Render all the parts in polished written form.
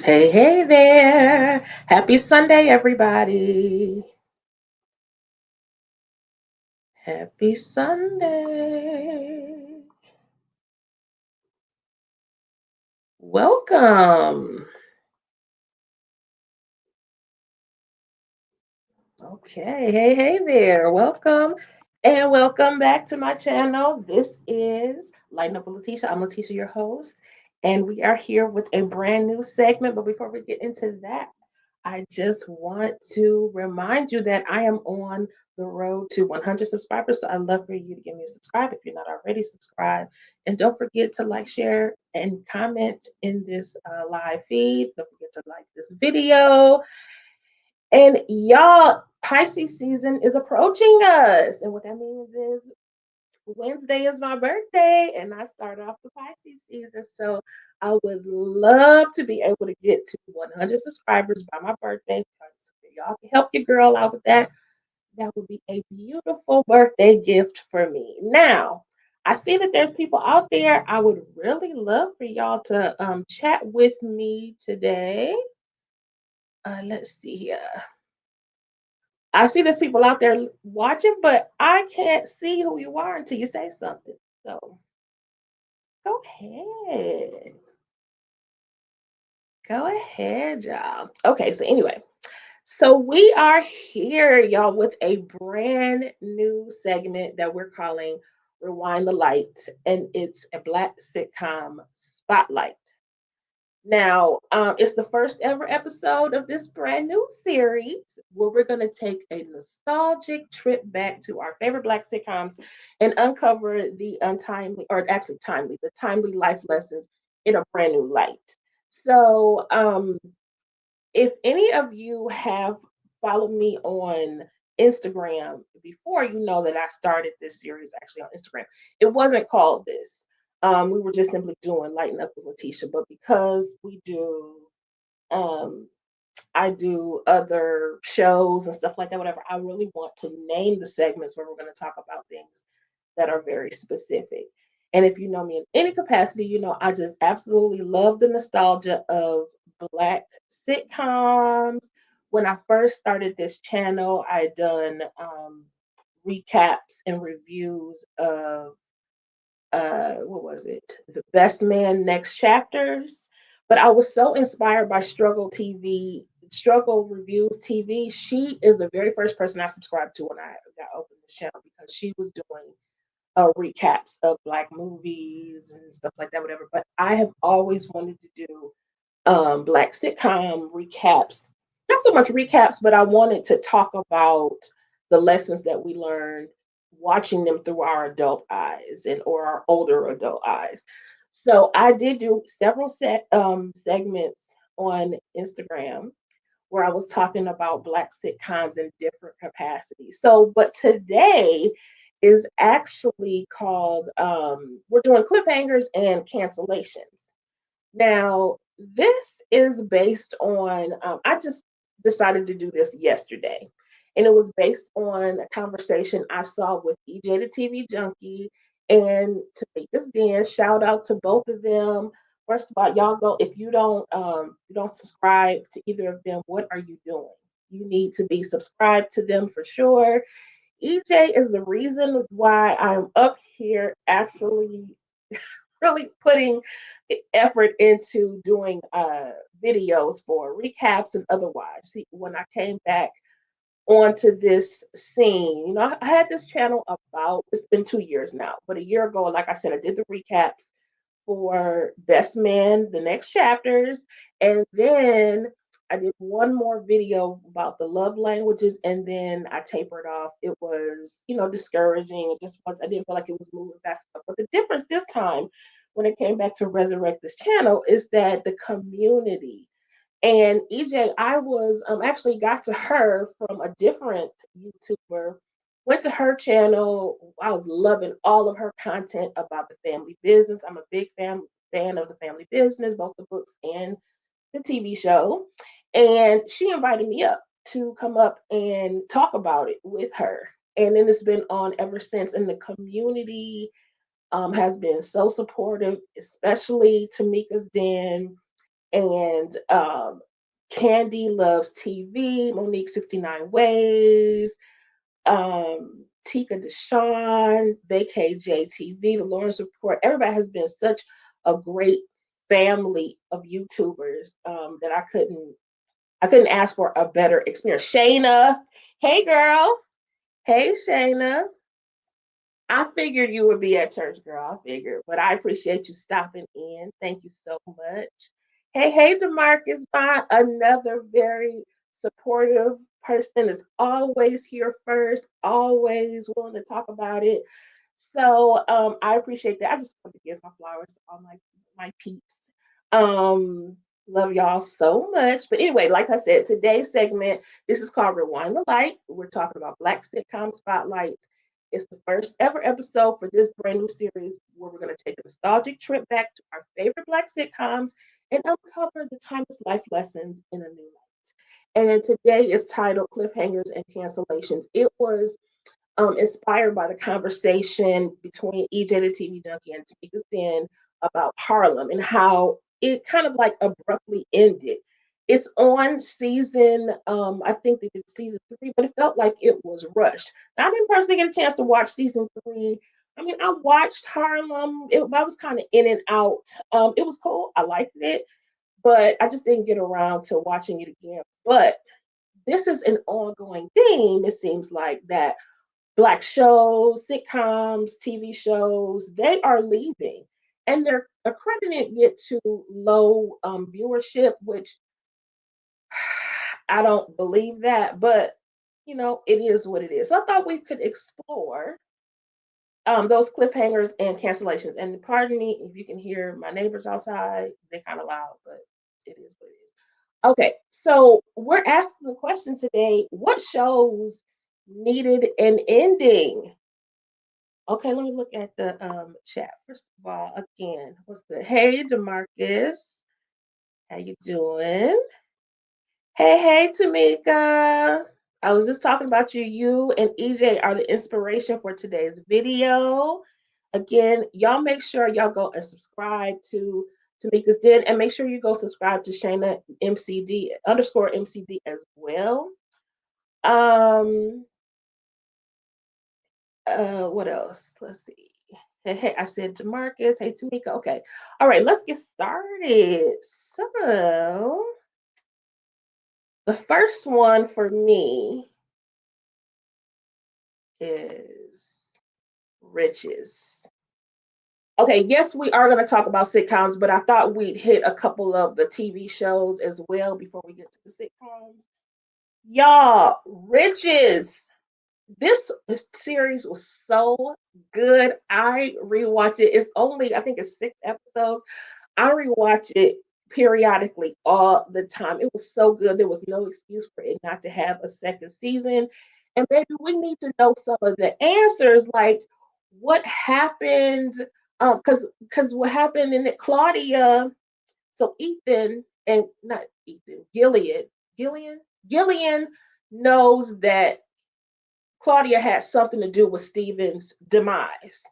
Hey, hey there. Happy Sunday, everybody. Happy Sunday. Welcome. Okay. Hey, hey there. Welcome. And welcome back to my channel. This is Lighten Up with Letitia. I'm Letitia, your host. And we are here with a brand new segment. But before we get into that, I just want to remind you that I am on the road to 100 subscribers. So I'd love for you to give me a subscribe if you're not already subscribed. And don't forget to like, share, and comment in this live feed. Don't forget to like this video. And y'all, Pisces season is approaching us. And what that means is Wednesday is my birthday, and I start off the Pisces season. So I would love to be able to get to 100 subscribers by my birthday. So if y'all can help your girl out with that. That would be a beautiful birthday gift for me. Now, I see that there's people out there. I would really love for y'all to chat with me today. Let's see here. I see there's people out there watching, but I can't see who you are until you say something. So go ahead. Go ahead, y'all. Okay, so anyway, so we are here, y'all, with a brand new segment that we're calling Rewind the Light, and it's a Black sitcom spotlight. Now, it's the first ever episode of this brand new series where we're going to take a nostalgic trip back to our favorite Black sitcoms and uncover the untimely, or actually timely, the timely life lessons in a brand new light. So, if any of you have followed me on Instagram before, you know that I started this series actually on Instagram. It wasn't called this. We were just simply doing Lighten Up with Letitia, but because um, I do other shows and stuff like that, whatever, I really want to name the segments where we're going to talk about things that are very specific. And if you know me in any capacity, you know I just absolutely love the nostalgia of Black sitcoms. When I first started this channel, I had done recaps and reviews of what was it? The Best Man Next Chapters. But I was so inspired by Struggle TV, Struggle Reviews TV. She is the very first person I subscribed to when I got opened this channel because she was doing recaps of Black movies and stuff like that, whatever. But I have always wanted to do Black sitcom recaps. Not so much recaps, but I wanted to talk about the lessons that we learned watching them through our adult eyes and or our older adult eyes. So I did do several segments on Instagram where I was talking about Black sitcoms in different capacities. So, but today is actually called, we're doing cliffhangers and cancellations. Now, this is based on, I just decided to do this yesterday. And it was based on a conversation I saw with EJ the TV Junkie and Tamika's Den. Shout out to both of them. First of all, y'all go if you don't subscribe to either of them, what are you doing? You need to be subscribed to them for sure. EJ is the reason why I'm up here actually really putting effort into doing videos for recaps and otherwise. See, when I came back onto this scene, you know, I had this channel about, it's been 2 years now, but a year ago, like I said, I did the recaps for Best Man, the next chapters, and then I did one more video about the love languages, and then I tapered off. It was, you know, discouraging. It just was, I didn't feel like it was moving fast enough. But the difference this time, when it came back to resurrect this channel, is that the community and EJ, I was actually got to her from a different YouTuber. Went to her channel. I was loving all of her content about the family business. I'm a big fan of the family business, both the books and the TV show. And she invited me up to come up and talk about it with her. And then it's been on ever since. And the community has been so supportive, especially Tamika's Den and Candy Loves TV, Monique 69 Ways, Tika Deshawn, VKJ TV, The Lawrence Report. Everybody has been such a great family of YouTubers that I couldn't ask for a better experience. Shayna, hey girl, hey Shayna. I figured you would be at church, girl. I figured, but I appreciate you stopping in. Thank you so much. Hey, Demarcus, Bond, another very supportive person is always here first, always willing to talk about it. So I appreciate that. I just want to give my flowers to all my peeps. Um, love y'all so much. But anyway, like I said, today's segment, this is called Rewind the Light. We're talking about Black Sitcom Spotlight. It's the first ever episode for this brand new series where we're going to take a nostalgic trip back to our favorite Black sitcoms and uncover the timeless life lessons in a new light. And today is titled Cliffhangers and Cancellations. It was inspired by the conversation between EJ the TV Junkie and Tamika Sin about Harlem and how it kind of like abruptly ended. It's on season, I think they did season 3, but it felt like it was rushed. Now, I didn't personally get a chance to watch season 3. I mean, I watched Harlem. I was kind of in and out. It was cool. I liked it, but I just didn't get around to watching it again. But this is an ongoing theme, it seems like, that Black shows, sitcoms, TV shows, they are leaving. And they're accrediting it to low viewership, which I don't believe that, but it is what it is. So I thought we could explore those cliffhangers and cancellations. And pardon me if you can hear my neighbors outside, they're kind of loud, but it is what it is. Okay, so we're asking the question today, what shows needed an ending? Okay, let me look at the chat. First of all, again, what's good? Hey, Demarcus, how you doing? Hey, Tamika. I was just talking about you. You and EJ are the inspiration for today's video. Again, y'all make sure y'all go and subscribe to Tamika's Den, and make sure you go subscribe to Shayna MCD underscore MCD as well. Um, what else? Let's see. Hey, I said to Marcus. Hey, Tamika. Okay. All right, let's get started. So, the first one for me is Riches. Okay, yes, we are going to talk about sitcoms, but I thought we'd hit a couple of the TV shows as well before we get to the sitcoms. Y'all, Riches. This series was so good. I rewatch it. It's only, I think it's 6 episodes. I rewatch it periodically all the time. It was so good. There was no excuse for it not to have a second season. And maybe we need to know some of the answers, like what happened. Because what happened in it, Claudia. So Ethan and not Ethan, Gillian knows that Claudia had something to do with Stephen's demise.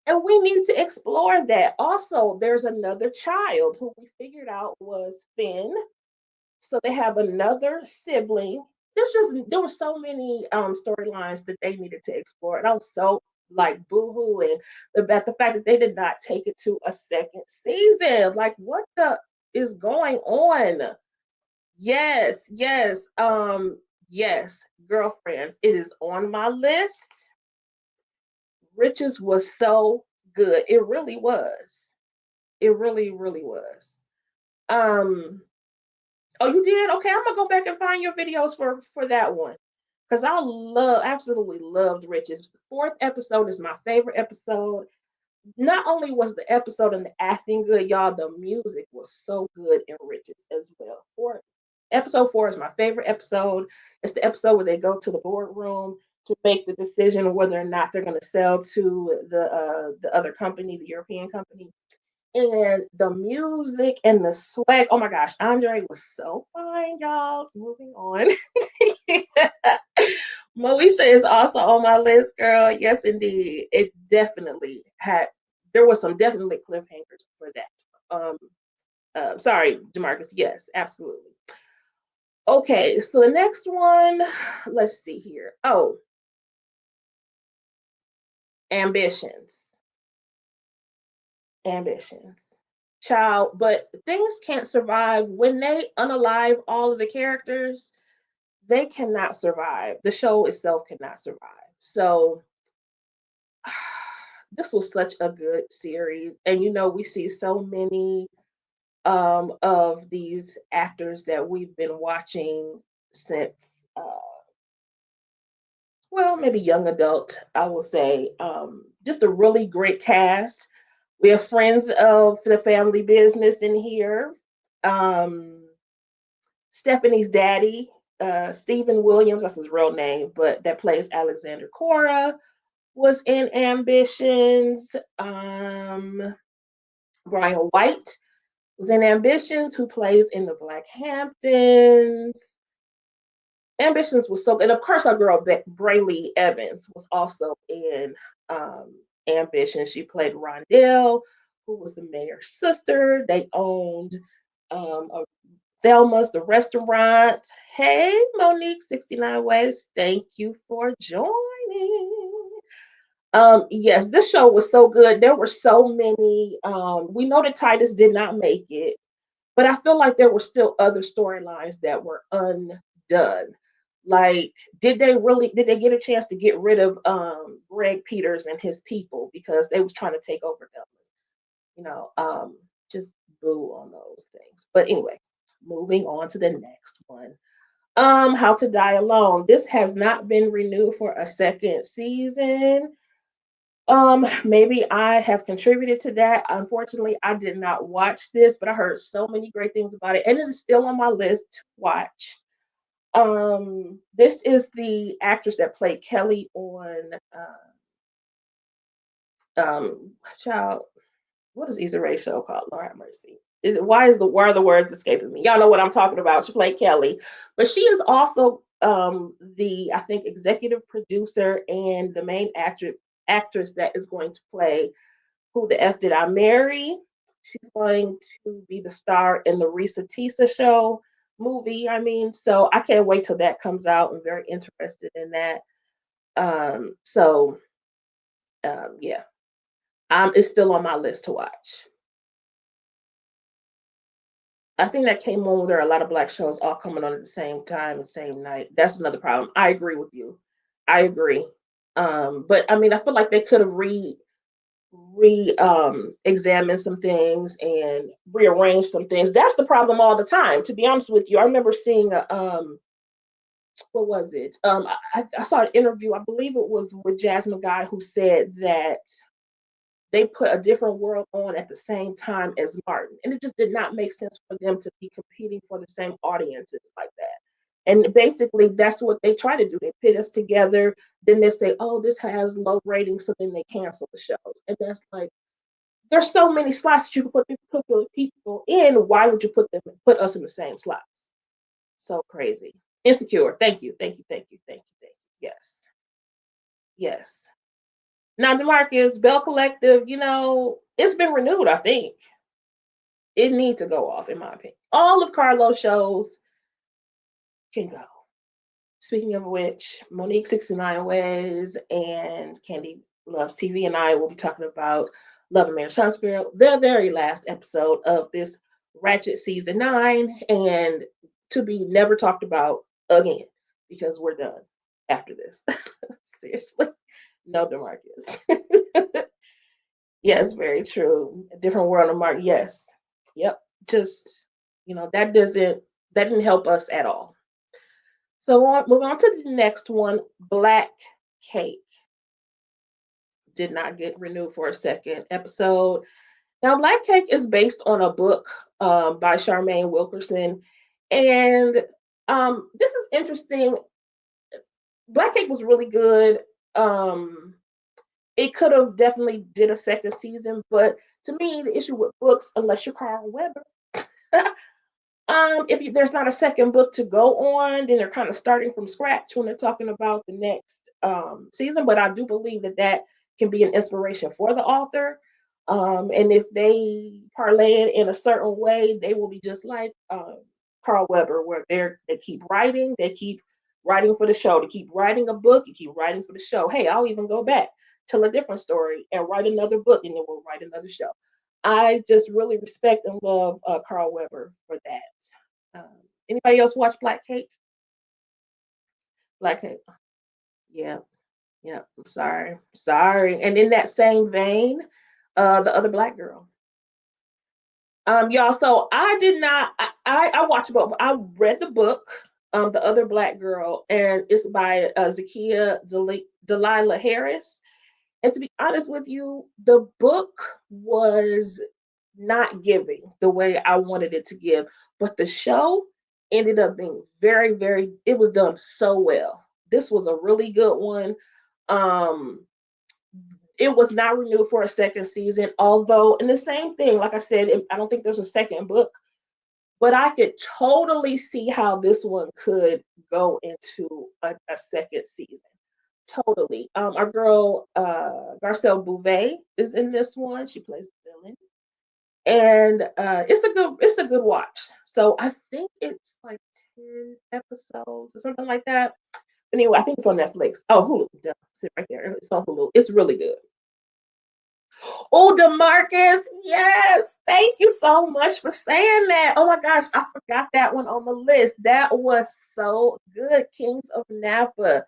And we need to explore that. Also, there's another child who we figured out was Finn. So they have another sibling. There were so many storylines that they needed to explore. And I was so like boohoo and about the fact that they did not take it to a second season. Like, what the is going on? Yes, girlfriends. It is on my list. Riches was so good. It really was. It really, really was. Um, oh, you did? Okay, I'm gonna go back and find your videos for that one. Because absolutely loved Riches. The 4th episode is my favorite episode. Not only was the episode and the acting good, y'all, the music was so good in Riches as well. Episode 4 is my favorite episode. It's the episode where they go to the boardroom to make the decision whether or not they're going to sell to the other company, the European company. And the music and the swag. Oh my gosh, Andre was so fine, y'all. Moving on. Moesha is also on my list, girl. Yes, indeed. It definitely had, there was some definitely cliffhangers for that. Sorry, Demarcus. Yes, absolutely. Okay, so the next one, let's see here. Oh, ambitions. Ambitions. Child, but things can't survive when they unalive all of the characters. They cannot survive. The show itself cannot survive. So this was such a good series. And we see so many of these actors that we've been watching since well, maybe young adult, I will say. Just a really great cast. We have friends of the family business in here. Um, Stephanie's daddy, Stephen Williams, that's his real name, but that plays Alexander Cora, was in Ambitions. Brian White was in Ambitions, who plays in the Black Hamptons. Ambitions was so, and of course, our girl Brayley Evans was also in Ambition. She played Rondell, who was the mayor's sister. They owned a Thelma's, the restaurant. Hey, Monique, 69 Ways. Thank you for joining. Yes, this show was so good. There were so many. We know that Titus did not make it, but I feel like there were still other storylines that were undone. Like, did they get a chance to get rid of Greg Peters and his people because they was trying to take over Dallas? Just boo on those things. But anyway, moving on to the next one. How to Die Alone. This has not been renewed for a second season. Maybe I have contributed to that. Unfortunately, I did not watch this, but I heard so many great things about it, and it is still on my list to watch. This is the actress that played Kelly on child. What is Issa Rae's show called? Lord have mercy. Why are the words escaping me? Y'all know what I'm talking about. She played Kelly, but she is also the, I think, executive producer and the main actress that is going to play Who the F Did I Marry. She's going to be the star in the Risa Tisa show movie. So I can't wait till that comes out. I'm very interested in that. Yeah, it's still on my list to watch. I think that came on when there are a lot of black shows all coming on at the same time, the same night. That's another problem. I agree with you. I agree. But I feel like they could have examined some things and rearranged some things. That's the problem all the time. To be honest with you, I remember seeing a what was it? I saw an interview. I believe it was with Jasmine Guy, who said that they put A Different World on at the same time as Martin. And it just did not make sense for them to be competing for the same audiences like that. And basically, that's what they try to do. They pit us together. Then they say, oh, this has low ratings. So then they cancel the shows. And that's like, there's so many slots that you can put people in. Why would you put us in the same slots? So crazy. Insecure. Thank you. Thank you. Thank you. Thank you. Thank you. Yes. Yes. Now, Demarcus, Bell Collective, it's been renewed, I think. It needs to go off, in my opinion. All of Carlos' shows can go. Speaking of which, Monique 69 Ways and Candy Loves TV and I will be talking about Love and Marriage Huntsville, the very last episode of this Ratchet season 9, and to be never talked about again because we're done after this. Seriously. No, Demarcus. Yes, very true. A different world of Mark. Yes. Yep. Just, that didn't help us at all. So moving on to the next one, Black Cake. Did not get renewed for a second episode. Now, Black Cake is based on a book by Charmaine Wilkerson. And this is interesting. Black Cake was really good. It could have definitely did a second season, but to me, the issue with books, unless you're Carl Weber, there's not a second book to go on, then they're kind of starting from scratch when they're talking about the next season. But I do believe that can be an inspiration for the author. And if they parlay it in a certain way, they will be just like Carl Weber, where they keep writing, they keep writing for the show, they keep writing a book, you keep writing for the show. Hey, I'll even go back, tell a different story, and write another book, and then we'll write another show. I just really respect and love Carl Weber for that. Anybody else watch Black Cake? Black Cake. Yeah, yeah. I'm sorry, sorry. And in that same vein, the other black girl. Y'all. So I did not. I watched both. I read the book, The Other Black Girl, and it's by Delilah Harris. And to be honest with you, the book was not giving the way I wanted it to give, but the show ended up being very, very. It was done so well. This was a really good one. Um, it was not renewed for a second season, although, in the same thing, like I said, I don't think there's a second book, but I could totally see how this one could go into a second season. Totally. Our girl, Garcelle Bouvet, is in this one. She plays the villain. And it's a good watch. So I think it's like 10 episodes or something like that. Anyway, I think it's on Netflix. Oh, Hulu. Duh, sit right there. It's on Hulu. It's really good. Oh, Demarcus, yes. Thank you so much for saying that. Oh my gosh, I forgot that one on the list. That was so good. Kings of Napa.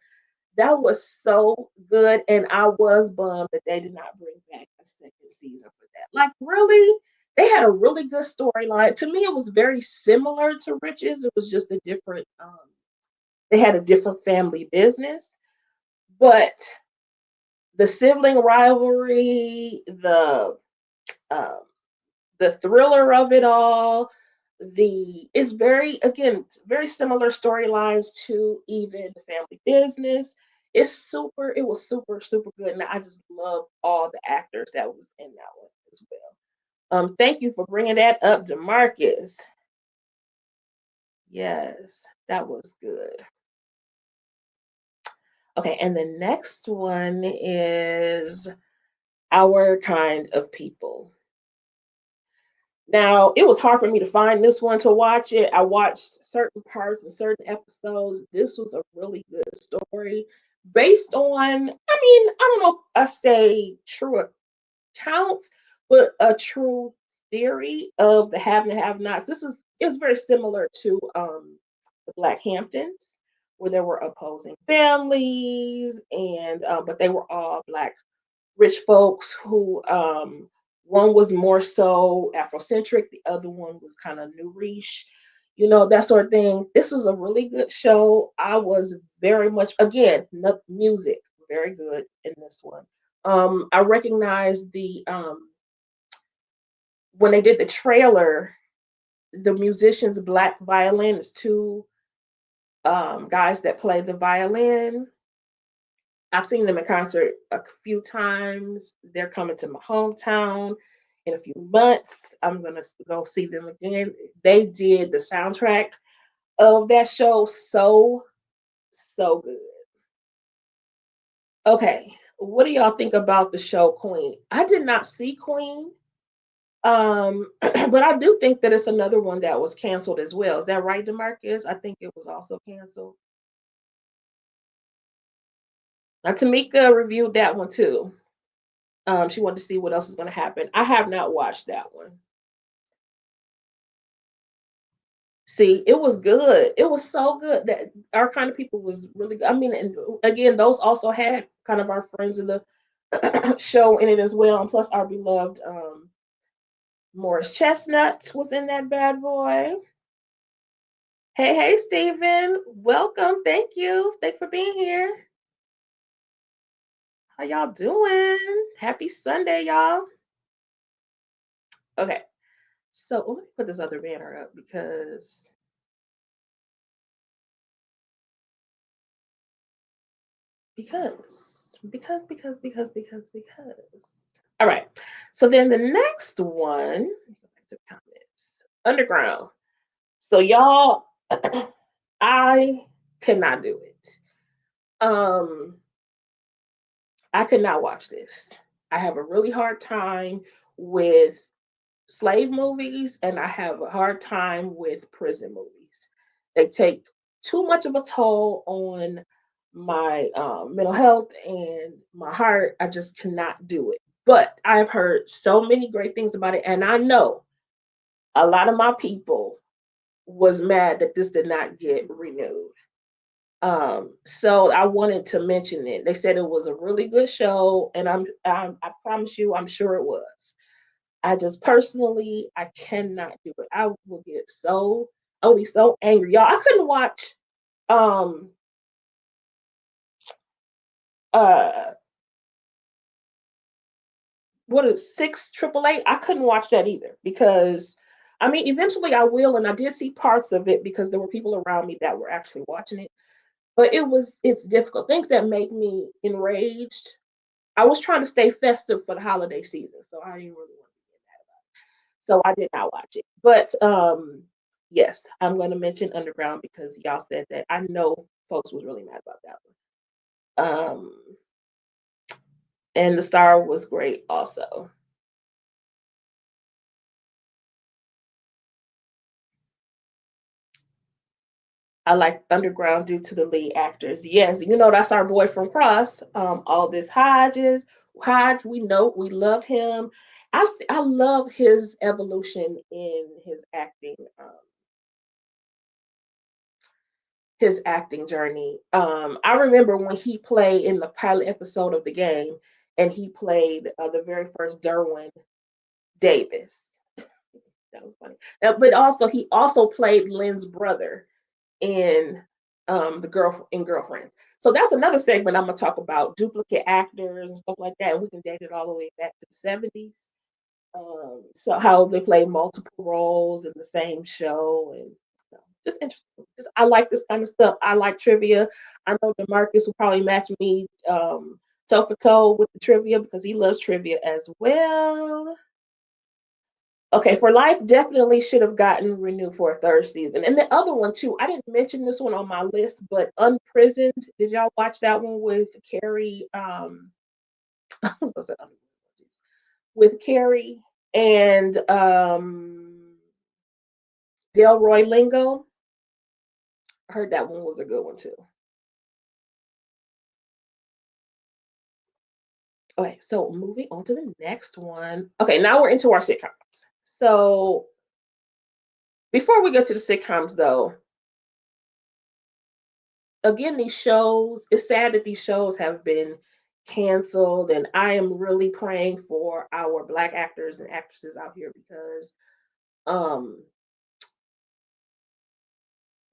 That was so good. And I was bummed that they did not bring back a second season for that. Like, really? They had a really good storyline. To me, it was very similar to Riches. It was just a different, they had a different family business. But the sibling rivalry, um, the thriller of it all, the is very, again, very similar storylines to even the family business. It was super super good, and I just love all the actors that was in that one as well. Thank you for bringing that up, Demarcus. Yes, that was good. Okay, and the next one is Our Kind of People. Now, it was hard for me to find this one to watch it. I watched certain parts and certain episodes. This was a really good story based on, I mean, I don't know if I say true accounts, but a true theory of the have and have nots. Is very similar to the Black Hamptons, where there were opposing families, and but they were all Black rich folks who one was more so Afrocentric, the other one was kind of new riche, that sort of thing. This was a really good show. I was very much, again, music, very good in this one. I recognized the when they did the trailer, the musicians, black violin is two guys that play the violin. I've seen them in concert a few times. They're coming to my hometown in a few months. I'm gonna go see them again. They did the soundtrack of that show so good. Okay, what do y'all think about the show Queen? I did not see Queen, but I do think that it's another one that was canceled as well. Is that right, Demarcus? I think it was also canceled. Now, Tamika reviewed that one too. She wanted to see what else is going to happen. I have not watched that one. See, it was good. It was so good that Our Kind of People was really good. I mean, and again, those also had kind of our friends in the show in it as well. And plus, our beloved Morris Chestnut was in that bad boy. Hey, hey, Stephen. Welcome. Thank you. Thanks for being here. How y'all doing? Happy Sunday, y'all. Okay. So let me put this other banner up because. All right. So then the next one, go back to comments. Underground. So y'all, I could not do it. Um, I could not watch this. I have a really hard time with slave movies, and I have a hard time with prison movies. They take too much of a toll on my mental health and my heart. I just cannot do it. But I've heard so many great things about it, and I know a lot of my people was mad that this did not get renewed. So I wanted to mention it. They said it was a really good show, and I promise you, I'm sure it was. I just personally, I cannot do it. I would be so angry, y'all. I couldn't watch um uh what is 688. I couldn't watch that either because I mean, eventually I will, and I did see parts of it because there were people around me that were actually watching it. But it's difficult. Things that make me enraged. I was trying to stay festive for the holiday season, so I didn't really want to get mad about it. So I did not watch it. But yes, I'm gonna mention Underground because y'all said that. I know folks was really mad about that one. And the star was great also. I like Underground due to the lead actors. Yes, that's our boy from Cross. All this Hodge. We know we love him. I love his evolution in his acting journey. I remember when he played in the pilot episode of the game, and he played the very first Derwin Davis. That was funny. But also, he also played Lynn's brother in Girlfriends. So that's another segment I'm gonna talk about duplicate actors and stuff like that. And we can date it all the way back to the 70s. So how they play multiple roles in the same show and just interesting. I like this kind of stuff. I like trivia. I know Demarcus will probably match me toe for toe with the trivia because he loves trivia as well. Okay, For Life definitely should have gotten renewed for a third season. And the other one too, I didn't mention this one on my list, but Unprisoned. Did y'all watch that one with Carrie? I was gonna say with Carrie and Delroy Lingo. I heard that one was a good one too. Okay, so moving on to the next one. Okay, now we're into our sitcoms. So before we get to the sitcoms, though, again, these shows, it's sad that these shows have been canceled, and I am really praying for our Black actors and actresses out here because um,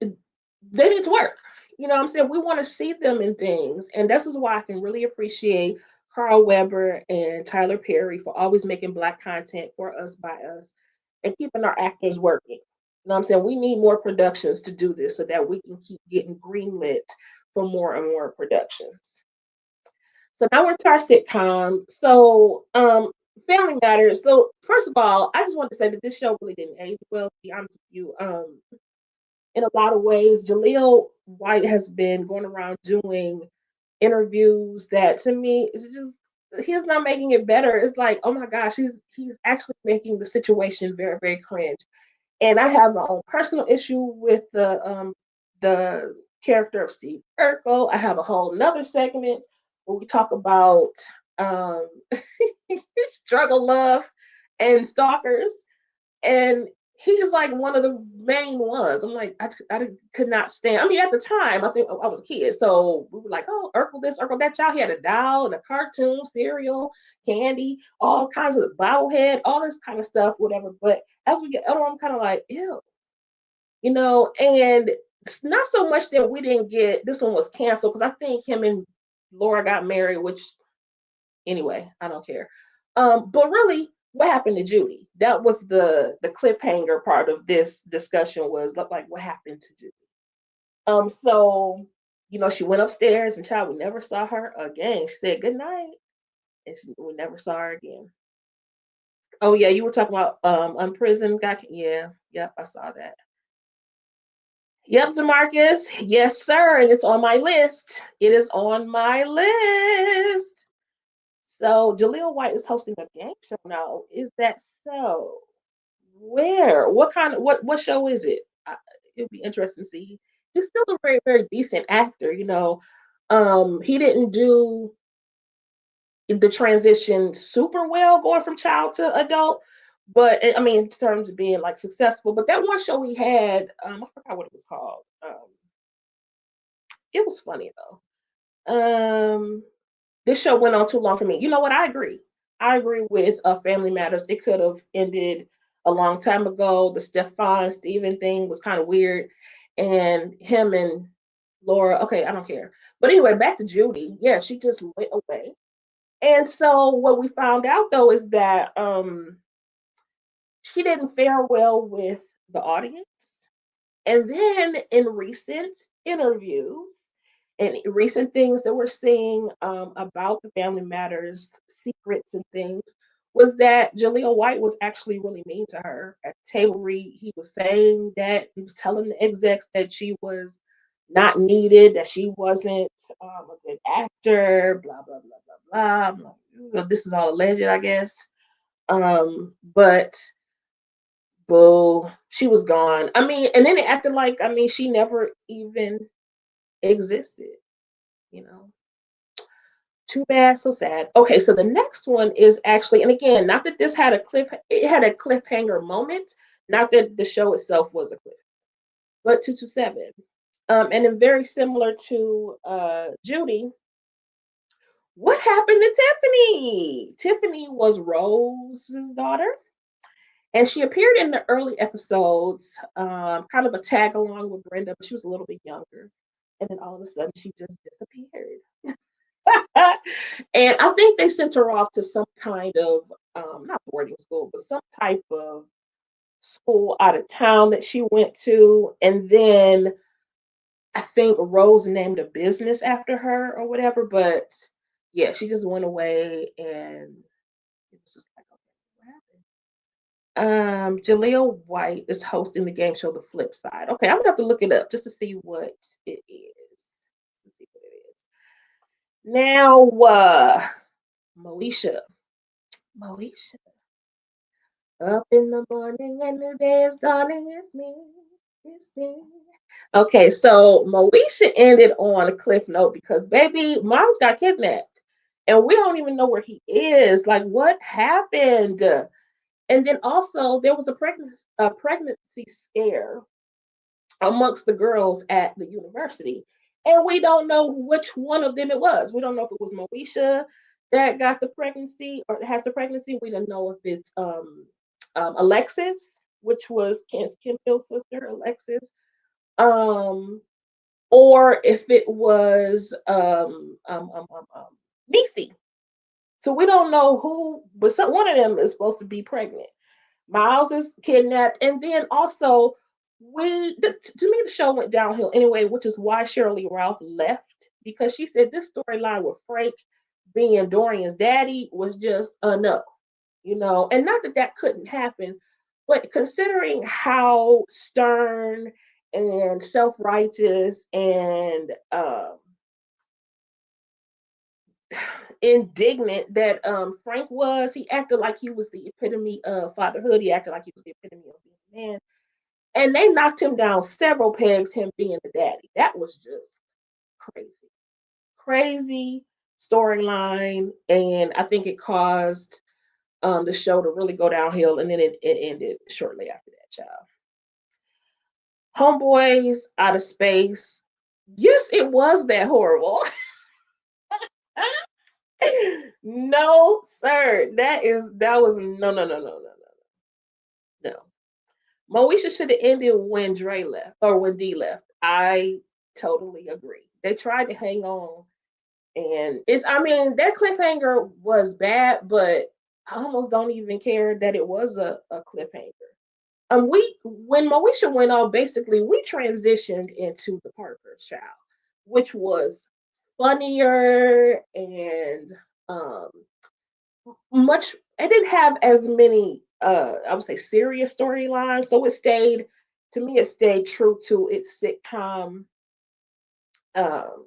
they need to work. You know what I'm saying? We want to see them in things. And this is why I can really appreciate Carl Weber and Tyler Perry for always making Black content for us by us and keeping our actors working. You know what I'm saying? We need more productions to do this so that we can keep getting greenlit for more and more productions. So now we're to our sitcom. So Family Matters. So first of all, I just want to say that this show really didn't age well, to be honest with you. In a lot of ways. Jaleel White has been going around doing interviews that to me is just he's not making it better. It's like, oh my gosh, he's actually making the situation very, very cringe. And I have my own personal issue with the character of Steve Urkel. I have a whole another segment where we talk about um struggle love and stalkers and he's like one of the main ones. I'm like, I could not stand. I mean, at the time, I think I was a kid, so we were like, oh, Urkel this, Urkel that. Child, he had a doll and a cartoon, cereal, candy, all kinds of bobblehead, all this kind of stuff, whatever. But as we get older, I'm kind of like, ew, and it's not so much that we didn't get this one was canceled because I think him and Laura got married, which anyway, I don't care. But really, what happened to Judy? That was the cliffhanger part of this discussion was like what happened to Judy. So she went upstairs and child, we never saw her again. She said good night, and we never saw her again. Oh yeah, you were talking about unprisoned guy. Yeah, yep, I saw that. Yep, Demarcus. Yes, sir, and it's on my list. It is on my list. So Jaleel White is hosting a game show now. Is that so? Where? What kind of what show is it? It'll be interesting to see. He's still a very very decent actor. He didn't do the transition super well going from child to adult, but I mean in terms of being like successful. But that one show he had, I forgot what it was called. It was funny though. This show went on too long for me. You know what? I agree. I agree with Family Matters. It could have ended a long time ago. The Stefan Steven thing was kind of weird, and him and Laura. Okay, I don't care. But anyway, back to Judy. Yeah, she just went away. And so what we found out though is that she didn't fare well with the audience. And then in recent interviews and recent things that we're seeing about the Family Matters secrets and things was that Jaleel White was actually really mean to her. At the table read, he was saying that he was telling the execs that she was not needed, that she wasn't a good actor, blah, blah, blah, blah, blah. Well, this is all alleged, I guess. But boo, she was gone. I mean, and then they acted like, I mean, she never even existed, you know. Too bad, so sad. Okay, so the next one is actually, and again, not that this had it had a cliffhanger moment, not that the show itself was a cliff, but 227. And then very similar to Judy, what happened to Tiffany? Tiffany was Rose's daughter, and she appeared in the early episodes, kind of a tag along with Brenda, but she was a little bit younger. And then all of a sudden, she just disappeared. And I think they sent her off to some kind of, not boarding school, but some type of school out of town that she went to. And then I think Rose named a business after her or whatever. But yeah, she just went away and it was just like, okay, what happened? Jaleel White is hosting the game show The Flip Side. Okay, I'm gonna have to look it up just to see what it is. Let's see what it is. Now, Moesha. Moesha. Up in the morning and the day is dawning. It's me. It's me. Okay, so Moesha ended on a cliff note because baby, Miles got kidnapped. And we don't even know where he is. Like, what happened? And then also there was a pregnancy scare amongst the girls at the university. And we don't know which one of them it was. We don't know if it was Moesha that got the pregnancy or has the pregnancy. We don't know if it's Alexis, which was Kim Phil's sister, Alexis, um, or if it was Nisi. So we don't know who, but one of them is supposed to be pregnant. Miles is kidnapped, and then also to me the show went downhill anyway, which is why Shirley Ralph left because she said this storyline with Frank being Dorian's daddy was just a no, and not that that couldn't happen, but considering how stern and self-righteous and indignant that Frank was. He acted like he was the epitome of fatherhood. He acted like he was the epitome of being a man. And they knocked him down several pegs, him being the daddy. That was just crazy. Crazy storyline. And I think it caused the show to really go downhill. And then it ended shortly after that, child. Homeboys out of space. Yes, it was that horrible. No, sir. That was no. Moesha should have ended when Dre left or when D left. I totally agree. They tried to hang on, and I mean that cliffhanger was bad, but I almost don't even care that it was a cliffhanger. We when Moesha went off, basically we transitioned into the Parker child, which was funnier and um much it didn't have as many I would say serious storylines. So it stayed true to its sitcom um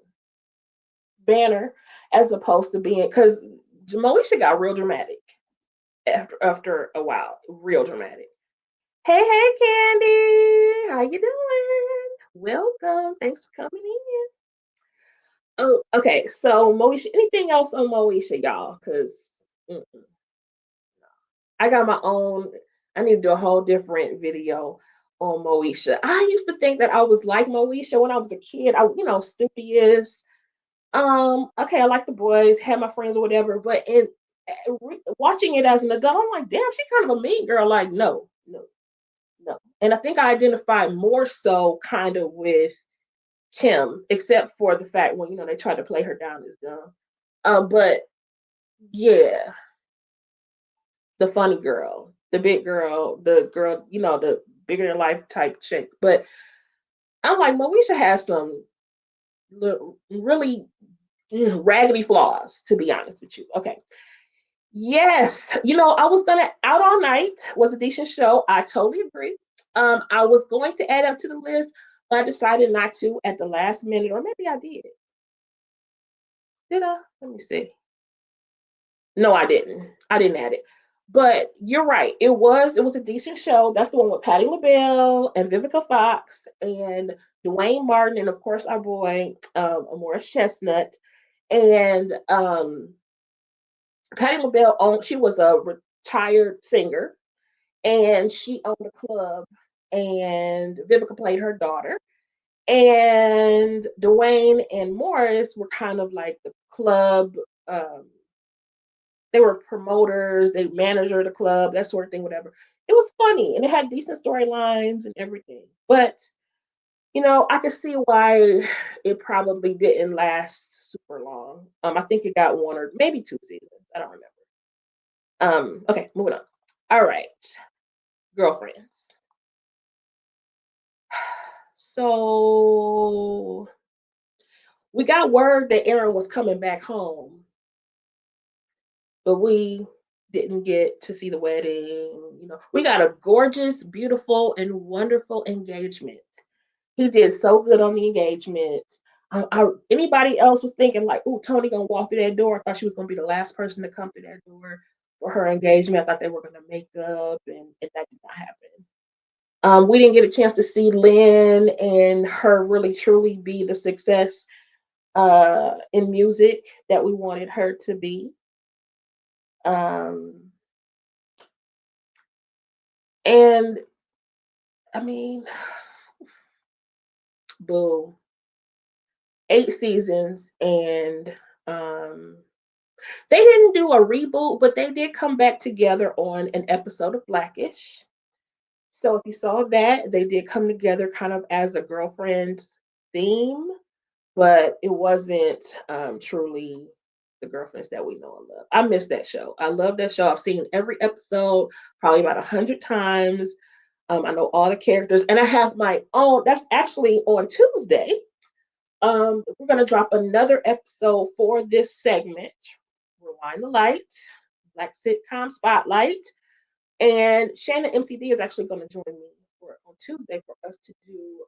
banner as opposed to being because Moesha got real dramatic after a while, real dramatic. Hey, hey, Candy, how you doing? Welcome. Thanks for coming in. Oh, okay. So Moesha, anything else on Moesha, y'all? Because I got my own. I need to do a whole different video on Moesha. I used to think that I was like Moesha when I was a kid. Studious. Okay, I like the boys, had my friends or whatever, but in watching it as an adult, I'm like, damn, she kind of a mean girl. Like, no, no, no. And I think I identified more so kind of with Kim, except for the fact when they tried to play her down as dumb. But yeah, the funny girl, the big girl, the girl, the bigger than life type chick. But I'm like, Moesha has some really raggedy flaws, to be honest with you. Okay. Yes, I was gonna Out All Night was a decent show. I totally agree. I was going to add up to the list, but I decided not to at the last minute, or maybe I did. Did I? Let me see. No, I didn't. I didn't add it. But you're right. It was a decent show. That's the one with Patti LaBelle and Vivica Fox and Dwayne Martin and of course our boy Morris Chestnut. And Patti LaBelle she was a retired singer and she owned a club and Vivica played her daughter. And Dwayne and Morris were kind of like the club. Um, they were promoters, they manager the club, that sort of thing, whatever. It was funny and it had decent storylines and everything. But I could see why it probably didn't last super long. I think it got one or maybe two seasons. I don't remember. Okay, moving on. All right, girlfriends. So we got word that Aaron was coming back home, but we didn't get to see the wedding. We got a gorgeous, beautiful, and wonderful engagement. He did so good on the engagement. Anybody else was thinking like, "Oh, Tony gonna walk through that door." I thought she was gonna be the last person to come through that door for her engagement. I thought they were gonna make up, and that did not happen. We didn't get a chance to see Lynn and her really truly be the success in music that we wanted her to be. Um, and I mean, boo, 8 seasons, and um, they didn't do a reboot, but they did come back together on an episode of Blackish. So if you saw that, they did come together kind of as a girlfriend theme, but it wasn't truly the girlfriends that we know and love. I miss that show. I love that show. I've seen every episode probably about 100 times. I know all the characters, and I have my own. That's actually on Tuesday. We're gonna drop another episode for this segment. Rewind the Light, Black Sitcom Spotlight, and Shannon MCD is actually going to join me on Tuesday for us to do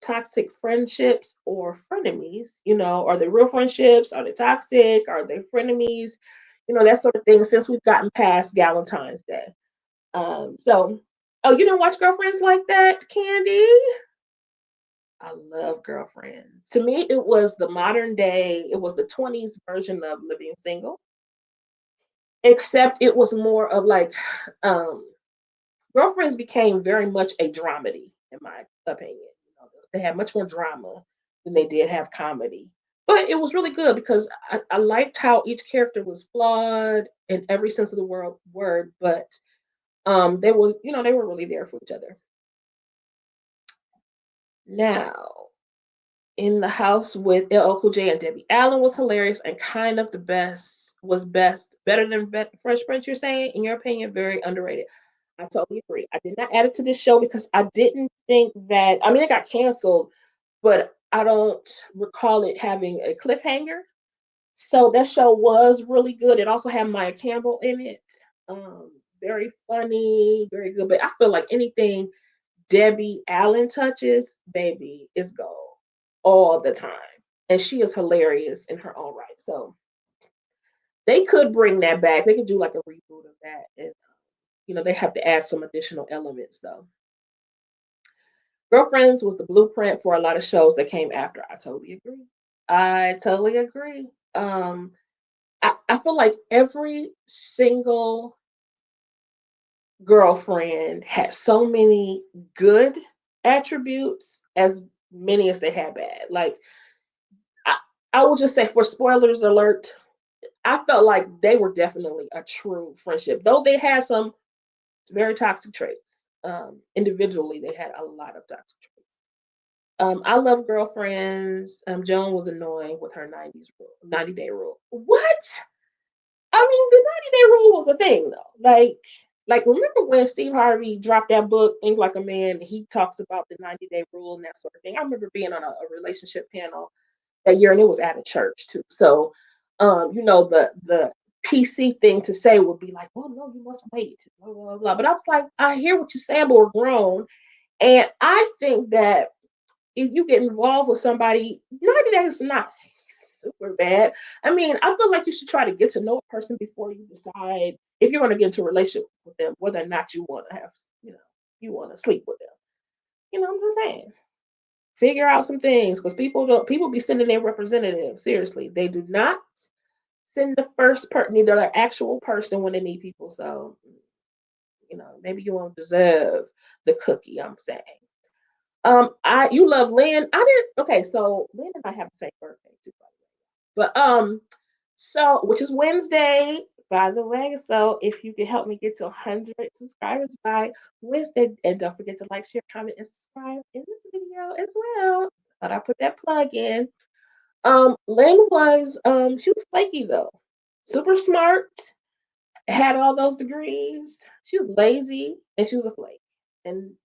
toxic friendships or frenemies. Are they real friendships? Are they toxic? Are they frenemies? That sort of thing. Since we've gotten past Valentine's Day, oh, you don't watch Girlfriends like that, Candy? I love Girlfriends. To me, it was the modern day. It was the 20s version of Living Single, except it was more of like um, Girlfriends became very much a dramedy, in my opinion. They had much more drama than they did have comedy. But it was really good because I liked how each character was flawed in every sense of the word, but they were really there for each other. Now, in the House with LL Cool J and Debbie Allen was hilarious and kind of the best was best better than Fresh Prince. You're saying, in your opinion, very underrated. I totally agree. I did not add it to this show because I didn't think that. I mean, it got canceled, but I don't recall it having a cliffhanger. So that show was really good. It also had Maya Campbell in it. Very funny, very good. But I feel like anything Debbie Allen touches, baby, is gold all the time. And she is hilarious in her own right. So They could bring that back. They could do like a reboot of that, and they have to add some additional elements though. Girlfriends was the blueprint for a lot of shows that came after. I totally agree. I totally agree. I feel like every single girlfriend had so many good attributes as many as they had bad. Like I, I will just say for spoilers alert, I felt like they were definitely a true friendship, though they had some very toxic traits. Individually, they had a lot of toxic traits. I love girlfriends. Joan was annoying with her 90-day rule. What? I mean, the 90-day rule was a thing though. Like remember when Steve Harvey dropped that book, Think Like a Man, and he talks about the 90-day rule and that sort of thing. I remember being on a relationship panel that year, and it was at a church too. So, the PC thing to say would be like, "Oh no, you must wait." Blah blah blah. But I was like, I hear what you're saying, but we're grown, and I think that if you get involved with somebody, 90 days is not super bad. I mean, I feel like you should try to get to know a person before you decide if you're going to get into a relationship with them, whether or not you want to have, you want to sleep with them. I'm just saying, figure out some things because people be sending their representatives. Seriously, they do not send the first person, either the actual person when they need people. So, maybe you won't deserve the cookie. I'm saying. I you love Lynn. I didn't. Okay, so Lynn and I have the same birthday too, by the way. But so which is Wednesday, by the way. So if you can help me get to 100 subscribers by Wednesday, and don't forget to like, share, comment, and subscribe in this video as well. Thought I put that plug in. Lynn was she was flaky though, super smart, had all those degrees. She was lazy and she was a flake. And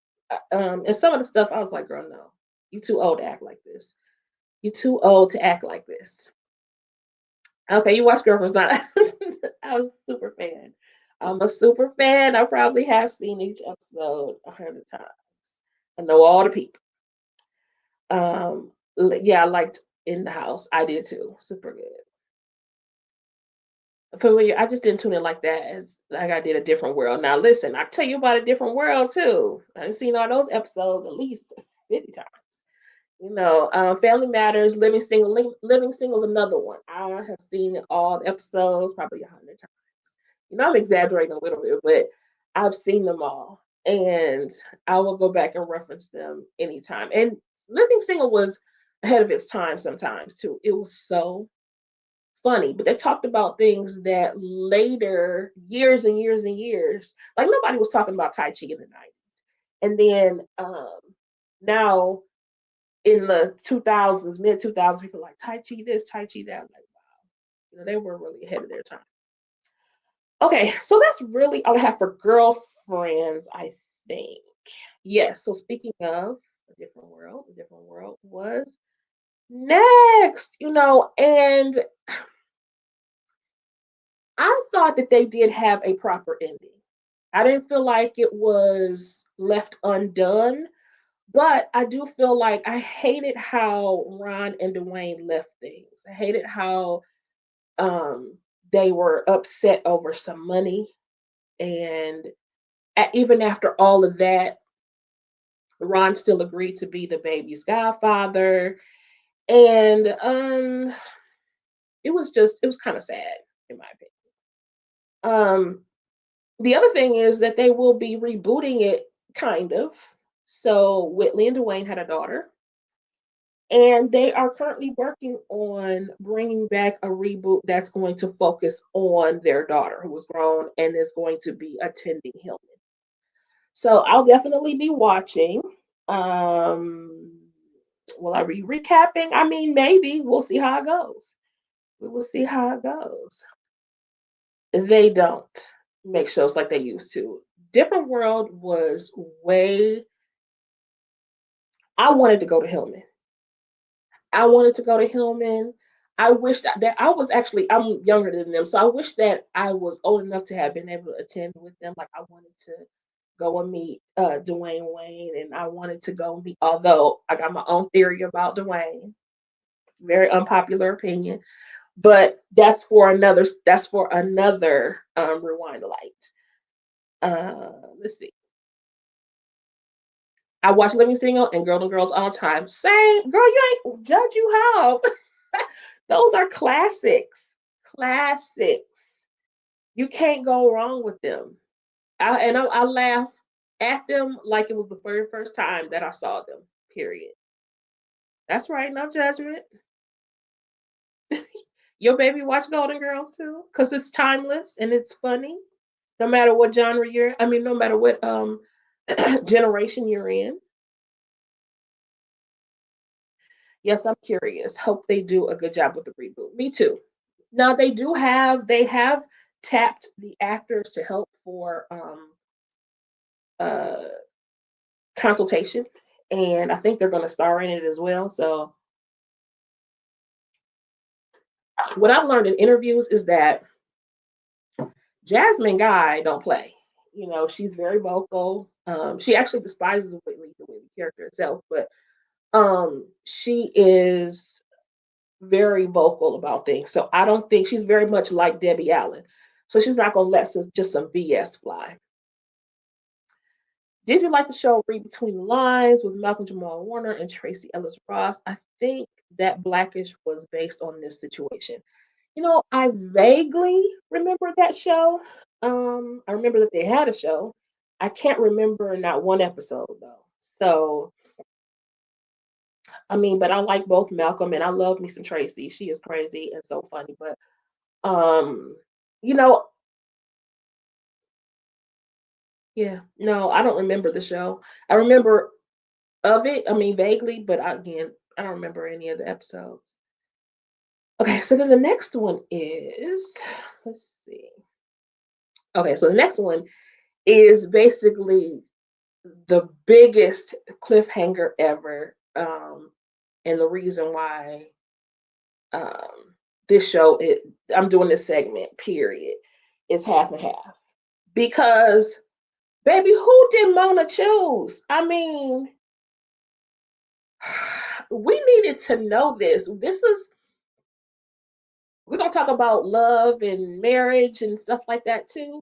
some of the stuff I was like, girl, no, you too old to act like this. You too old to act like this. Okay, you watch Girlfriends Not. I was a super fan. I'm a super fan. I probably have seen each episode 100 times. I know all the people. Yeah, I liked In the House. I did too. Super good. Familiar. I just didn't tune in like that as like I did A Different World. Now listen, I tell you about A Different World too. I've seen all those episodes at least 50 times. Family Matters, Living Single. Living Single is another one. I have seen all the episodes probably 100 times. I'm exaggerating a little bit, but I've seen them all, and I will go back and reference them anytime. And Living Single was ahead of its time sometimes too. It was so funny, but they talked about things that later, years and years and years, like nobody was talking about Tai Chi in the 90s. And then now in the 2000s, mid 2000s, people like Tai Chi this, Tai Chi that. I'm like, wow, they were really ahead of their time. Okay, so that's really all I have for girlfriends, I think. Yes, so speaking of A Different World was next, and I thought that they did have a proper ending. I didn't feel like it was left undone, but I do feel like I hated how Ron and Dwayne left things. I hated how they were upset over some money, and even after all of that, Ron still agreed to be the baby's godfather, and it was kind of sad in my opinion. The other thing is that they will be rebooting it, kind of. So Whitley and Dwayne had a daughter, and they are currently working on bringing back a reboot that's going to focus on their daughter, who was grown and is going to be attending Hillman. So I'll definitely be watching. Um, will I be recapping? I mean, maybe we'll see how it goes. We will see how it goes. They don't make shows like they used to. Different World was way. I wanted to go to Hillman. I wanted to go to Hillman. I wish that I was actually, I'm younger than them, so I wish that I was old enough to have been able to attend with them. Like I wanted to go and meet Dwayne Wayne, and I wanted to go meet. Although I got my own theory about Dwayne, it's a very unpopular opinion, But that's for another rewind light. Let's see. I watch Living Single and Girl and Girls all the time. Same girl, you ain't judge you how. Those are classics. Classics. You can't go wrong with them. I laugh at them like it was the very first time that I saw them. Period. That's right, no judgment. Your baby watch Golden Girls too, because it's timeless and it's funny. No matter what genre you're, I mean, no matter what generation you're in. Yes, I'm curious. Hope they do a good job with the reboot. Me too. Now they have tapped the actors to help for uh consultation, and I think they're going to star in it as well. So what I've learned in interviews is that Jasmine Guy don't play. You know, she's very vocal. She actually despises the Whitley character itself, but she is very vocal about things. So I don't think she's very much like Debbie Allen. So she's not gonna let just some BS fly. Did you like the show Read Between the Lines with Malcolm Jamal Warner and Tracy Ellis Ross? I think that Blackish was based on this situation. You know, I vaguely remember that show. I remember that they had a show. I can't remember not one episode though. So, I mean, but I like both Malcolm and I love me some Tracy. She is crazy and so funny. But you know, yeah, no, I don't remember the show. I remember of it, I mean, vaguely, but again, I don't remember any of the episodes. Okay, so then the next one is, let's see. Okay, so the next one is basically the biggest cliffhanger ever. And the reason why this show, I'm doing this segment, period, is half and half. Because, baby, who did Mona choose? I mean, we needed to know this. We're going to talk about love and marriage and stuff like that too.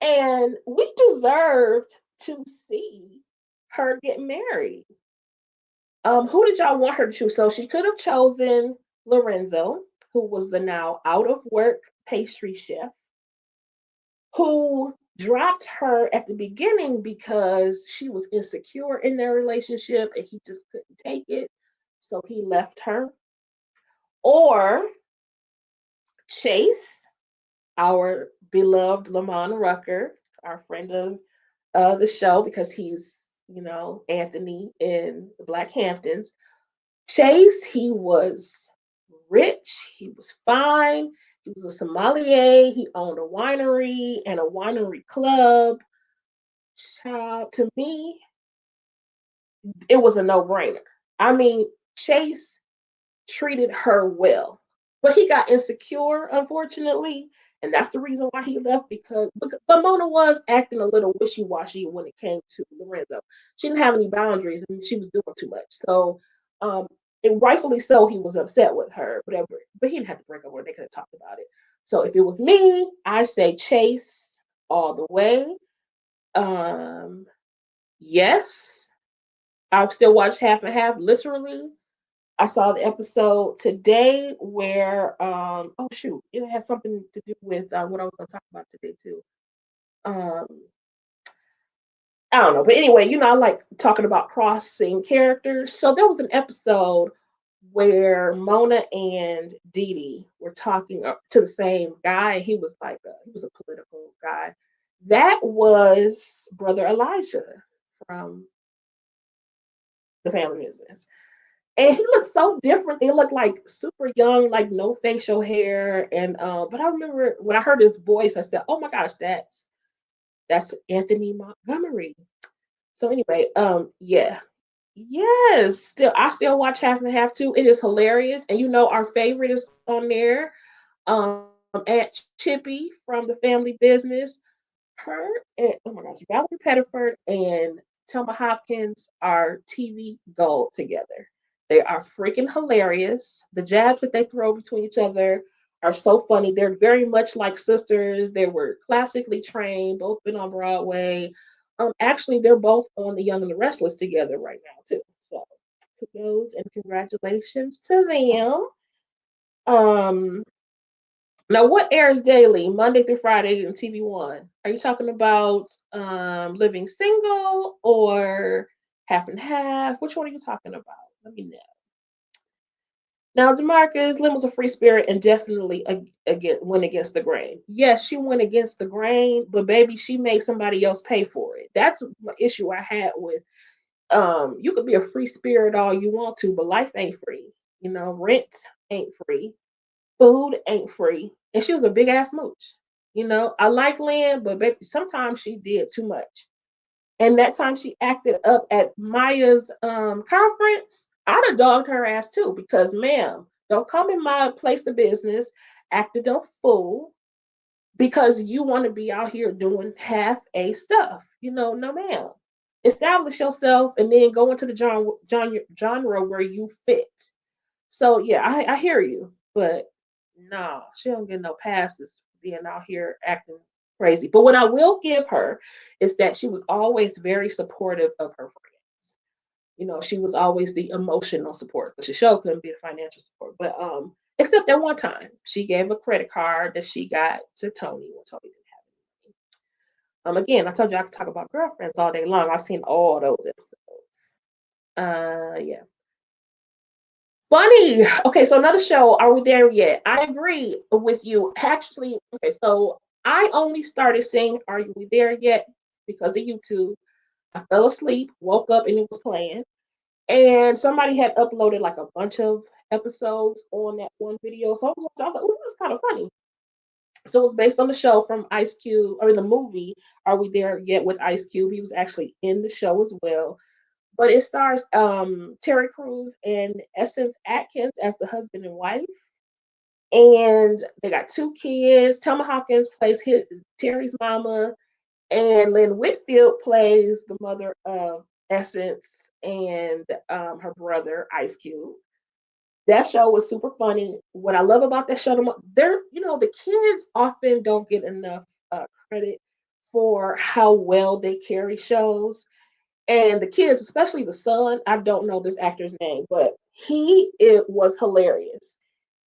And we deserved to see her get married. Who did y'all want her to choose? So she could have chosen Lorenzo, who was the now out of work pastry chef, who dropped her at the beginning because she was insecure in their relationship and he just couldn't take it. So he left her. Or Chase, our beloved Lamont Rucker, our friend of the show, because he's, Anthony in the Black Hamptons. Chase, he was rich, he was fine, he was a sommelier, he owned a winery and a winery club. Child, to me, it was a no-brainer. I mean, Chase treated her well, but he got insecure, unfortunately, and that's the reason why he left. But Mona was acting a little wishy-washy when it came to Lorenzo. She didn't have any boundaries, and she was doing too much. So, um, and rightfully so, he was upset with her, whatever. But he didn't have to break up with her. They could have talked about it. So, if it was me, I say Chase all the way. Um, yes, I'll still watch half and half, literally. I saw the episode today where oh shoot, it has something to do with what I was going to talk about today too. Um, I don't know, but anyway, I like talking about crossing characters. So there was an episode where Mona and Dee Dee were talking to the same guy. He was a political guy. That was Brother Elijah from the Family Business. And he looked so different. They looked like super young, like no facial hair. And but I remember when I heard his voice, I said, "Oh my gosh, that's Anthony Montgomery." So anyway, yeah, yes, I still watch Half and Half too. It is hilarious, and our favorite is on there. Aunt Chippy from the Family Business. Her and oh my gosh, Valerie Pettiford and Thelma Hopkins are TV gold together. They are freaking hilarious. The jabs that they throw between each other are so funny. They're very much like sisters. They were classically trained, both been on Broadway. Actually, they're both on The Young and the Restless together right now too. So kudos and congratulations to them. Um, Now, what airs daily, Monday through Friday on TV One? Are you talking about Living Single or Half and Half? Which one are you talking about? Let me know. Now, Demarcus, Lynn was a free spirit and definitely went against the grain. Yes, she went against the grain, but baby, she made somebody else pay for it. That's my issue I had with. You could be a free spirit all you want to, but life ain't free. You know, rent ain't free, food ain't free, and she was a big ass mooch. You know, I like Lynn, but baby, sometimes she did too much. And that time she acted up at Maya's conference, I'd have dogged her ass too, because ma'am, don't come in my place of business acting a fool because you want to be out here doing half a stuff. You know, no ma'am. Establish yourself and then go into the genre where you fit. So yeah, I hear you, but no, she don't get no passes for being out here acting crazy. But what I will give her is that she was always very supportive of her friends. You know, she was always the emotional support, but the show couldn't be the financial support. But except that one time, she gave a credit card that she got to Tony when Tony didn't have any. Again, I told you I could talk about girlfriends all day long. I've seen all those episodes. Yeah. Funny. Okay, so another show. Are we there yet? I agree with you. Actually, okay, so I only started saying "Are we there yet?" because of YouTube. I fell asleep, woke up, and it was playing. And somebody had uploaded like a bunch of episodes on that one video. So I was like, "Oh, this is kind of funny." So it was based on the show from Ice Cube, or in the movie "Are We There Yet?" with Ice Cube. He was actually in the show as well, but it stars Terry Crews and Essence Atkins as the husband and wife. And they got two kids. Thelma Hawkins plays Terry's mama, and Lynn Whitfield plays the mother of Essence and her brother Ice Cube. That show was super funny. What I love about that show, they're the kids often don't get enough credit for how well they carry shows. And the kids, especially the son, I don't know this actor's name, but it was hilarious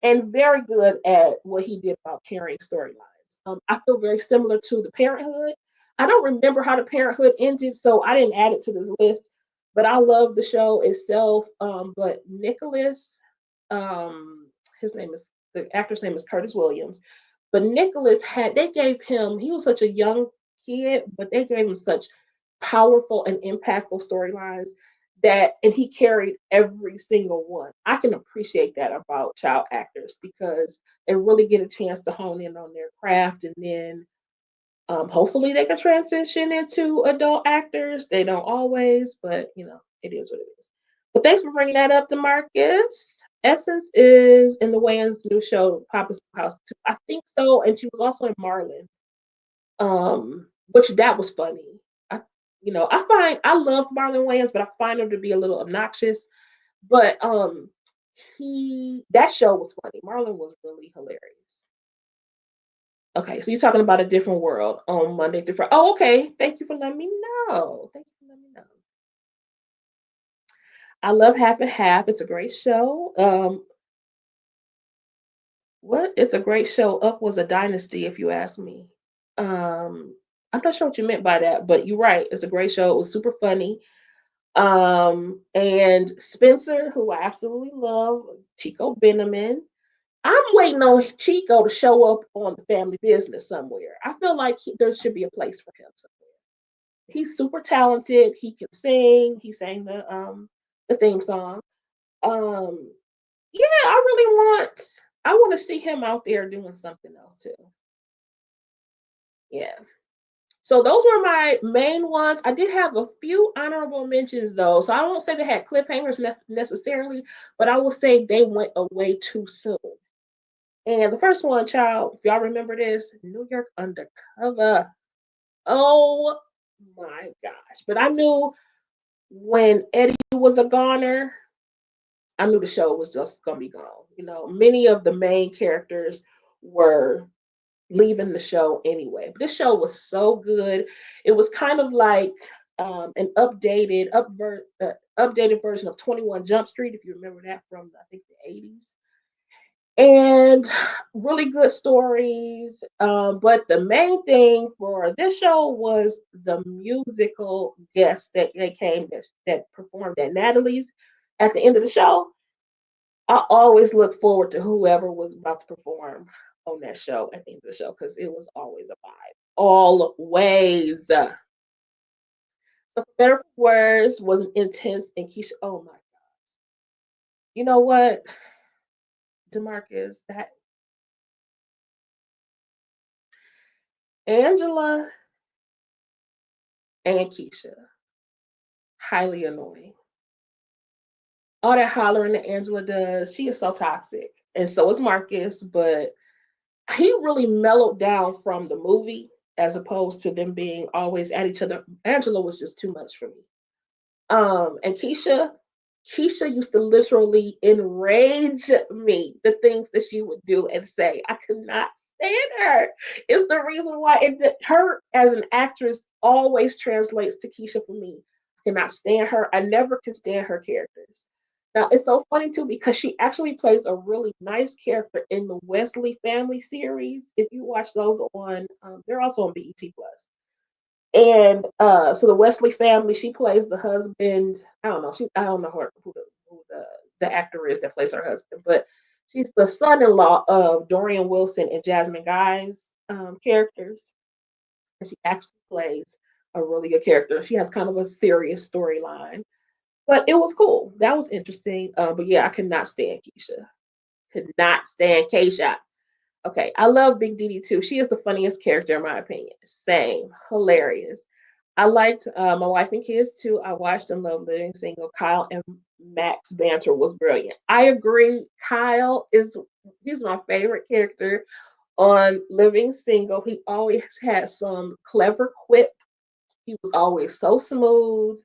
and very good at what he did about carrying storylines. I feel very similar to the Parenthood. I don't remember how the Parenthood ended, so I didn't add it to this list. But I love the show itself. But Nicholas, um, his name is the actor's name is Curtis Williams. But Nicholas they gave him, he was such a young kid, but they gave him such powerful and impactful storylines and he carried every single one. I can appreciate that about child actors because they really get a chance to hone in on their craft, and then hopefully they can transition into adult actors. They don't always, but it is what it is. But thanks for bringing that up, Demarcus. Essence is in the Wayans' new show, Papa's House too. I think so, and she was also in Marlon, which that was funny. I, I love Marlon Wayans, but I find him to be a little obnoxious. But that show was funny. Marlon was really hilarious. Okay, so you're talking about a different world on Monday through Friday. Oh, okay. Thank you for letting me know. Thank you for letting me know. I love Half and Half. It's a great show. What? It's a great show. Up was a dynasty, if you ask me. I'm not sure what you meant by that, but you're right. It's a great show. It was super funny. And Spencer, who I absolutely love, Chico Beneman. I'm waiting on Chico to show up on the Family Business somewhere. I feel like there should be a place for him somewhere. He's super talented. He can sing. He sang the theme song. Um, yeah, I want to see him out there doing something else too. Yeah. So those were my main ones. I did have a few honorable mentions though. So I won't say they had cliffhangers necessarily, but I will say they went away too soon. And the first one, child, if y'all remember this, New York Undercover. Oh my gosh. But I knew when Eddie was a goner, I knew the show was just gonna be gone. Many of the main characters were leaving the show anyway. But this show was so good. It was kind of like an updated version of 21 Jump Street, if you remember that from I think the 80s. And really good stories. But the main thing for this show was the musical guests that they came that performed at Natalie's at the end of the show. I always look forward to whoever was about to perform on that show at the end of the show because it was always a vibe. Always. So for better for worse wasn't intense and Keisha. Oh my, you know what, Demarcus, that Angela and Keisha, highly annoying. All that hollering that Angela does, she is so toxic. And so is Marcus, but he really mellowed down from the movie as opposed to them being always at each other. Angela was just too much for me. And Keisha used to literally enrage me, the things that she would do and say. I could not stand her. It's the reason why her as an actress always translates to Keisha for me. I cannot stand her. I never can stand her characters. Now it's so funny too because she actually plays a really nice character in the Wesley Family series. If you watch those on, they're also on BET Plus. And so the Wesley family, she plays the husband. I don't know who the actor is that plays her husband, but she's the son-in-law of Dorian Wilson and Jasmine Guy's characters. And she actually plays a really good character. She has kind of a serious storyline, but it was cool. That was interesting. But yeah, I could not stand Keisha. Could not stand Keisha. Okay, I love Big Didi too. She is the funniest character in my opinion. Same, hilarious. I liked my wife and kids too. I watched and loved Living Single. Kyle and Max banter was brilliant. I agree. He's my favorite character on Living Single. He always had some clever quip. He was always so smooth.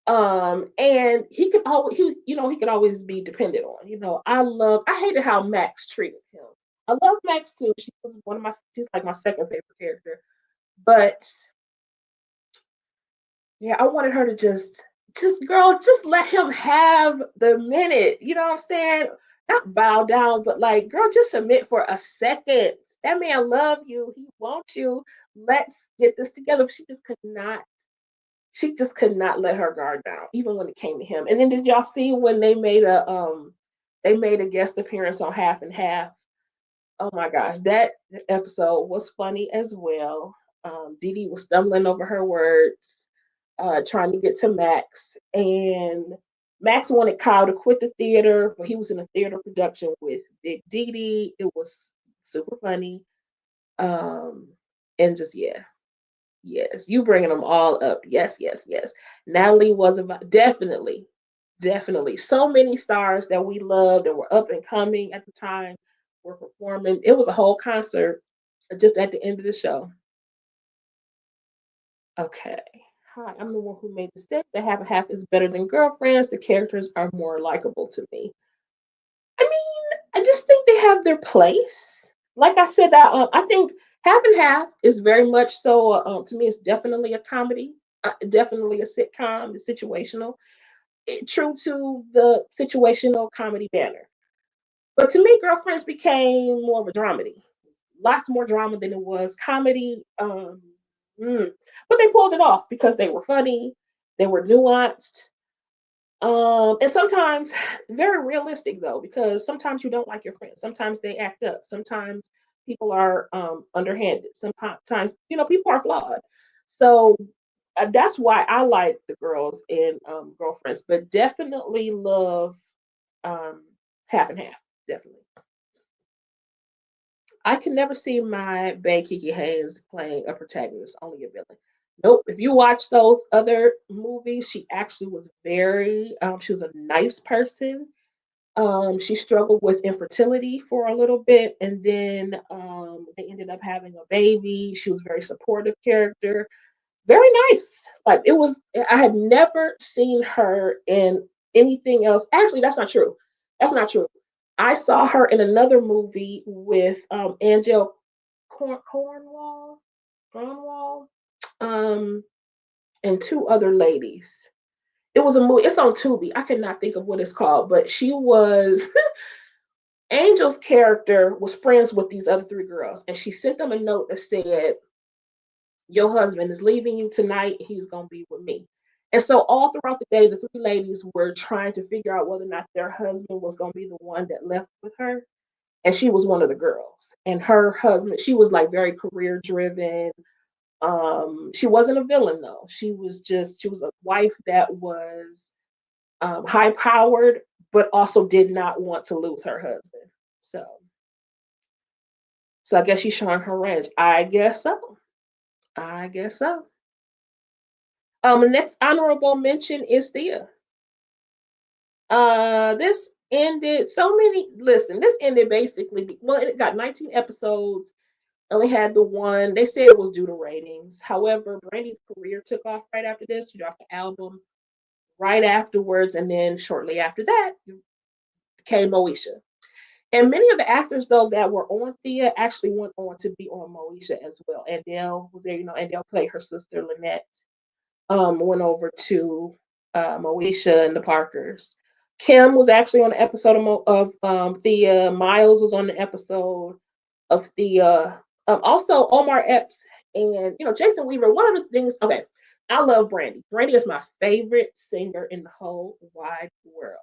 And he could always be depended on. I hated how Max treated him. I love Max too. She's like my second favorite character. But yeah, I wanted her to just girl, just let him have the minute. You know what I'm saying? Not bow down, but like, girl, just submit for a second. That man love you. He wants you. Let's get this together. She just could not let her guard down, even when it came to him. And then did y'all see when they made a guest appearance on Half and Half? Oh my gosh, that episode was funny as well. Dee was stumbling over her words, trying to get to Max, and Max wanted Kyle to quit the theater, but he was in a theater production with Big Dee. It was super funny, um, and just yeah, yes, you bringing them all up. Yes, yes, yes. Natalie was definitely, definitely. So many stars that we loved and were up and coming at the time were performing. It was a whole concert just at the end of the show. Okay. Hi, I'm the one who made the step. The half and half is better than girlfriends. The characters are more likable to me. I mean, I just think they have their place. Like I said, I think Half and Half is very much so. To me, it's definitely a comedy, definitely a sitcom. It's situational, true to the situational comedy banner. But to me, Girlfriends became more of a dramedy. Lots more drama than it was comedy. But they pulled it off because they were funny, they were nuanced, and sometimes very realistic though, because sometimes you don't like your friends. Sometimes they act up. Sometimes people are underhanded. Sometimes people are flawed. So that's why I like the girls in Girlfriends, but definitely love um, Half and Half. Definitely, I can never see my bae Kiki Hayes playing a protagonist, only a villain. Nope. If you watch those other movies, she actually was she was a nice person. She struggled with infertility for a little bit, and then they ended up having a baby. She was a very supportive character, very nice. Like it was, I had never seen her in. anything else. Actually, that's not true. That's not true. I saw her in another movie with Angel Cornwall, um, and two other ladies. It was a movie. It's on Tubi. I cannot think of what it's called, but she was Angel's character was friends with these other three girls, and she sent them a note that said, "Your husband is leaving you tonight. He's gonna be with me." And so all throughout the day, the three ladies were trying to figure out whether or not their husband was gonna be the one that left with her. And she was one of the girls. And her husband, she was like very career driven. She wasn't a villain though. She was a wife that was high powered, but also did not want to lose her husband. So, so I guess she's showing her range. I guess so. I guess so. The next honorable mention is Thea. This ended so many. Listen, this ended basically. Well, it got 19 episodes. Only had the one. They said it was due to ratings. However, Brandy's career took off right after this. She dropped the album right afterwards, and then shortly after that came Moesha. And many of the actors, though, that were on Thea actually went on to be on Moesha as well. Andell was there, Andell played her sister Lynette. Went over to Moesha and the Parkers. Kim was actually on the episode of Thea. Miles was on the episode of Thea. Also, Omar Epps and Jason Weaver. One of the things, okay, I love Brandy. Brandy is my favorite singer in the whole wide world.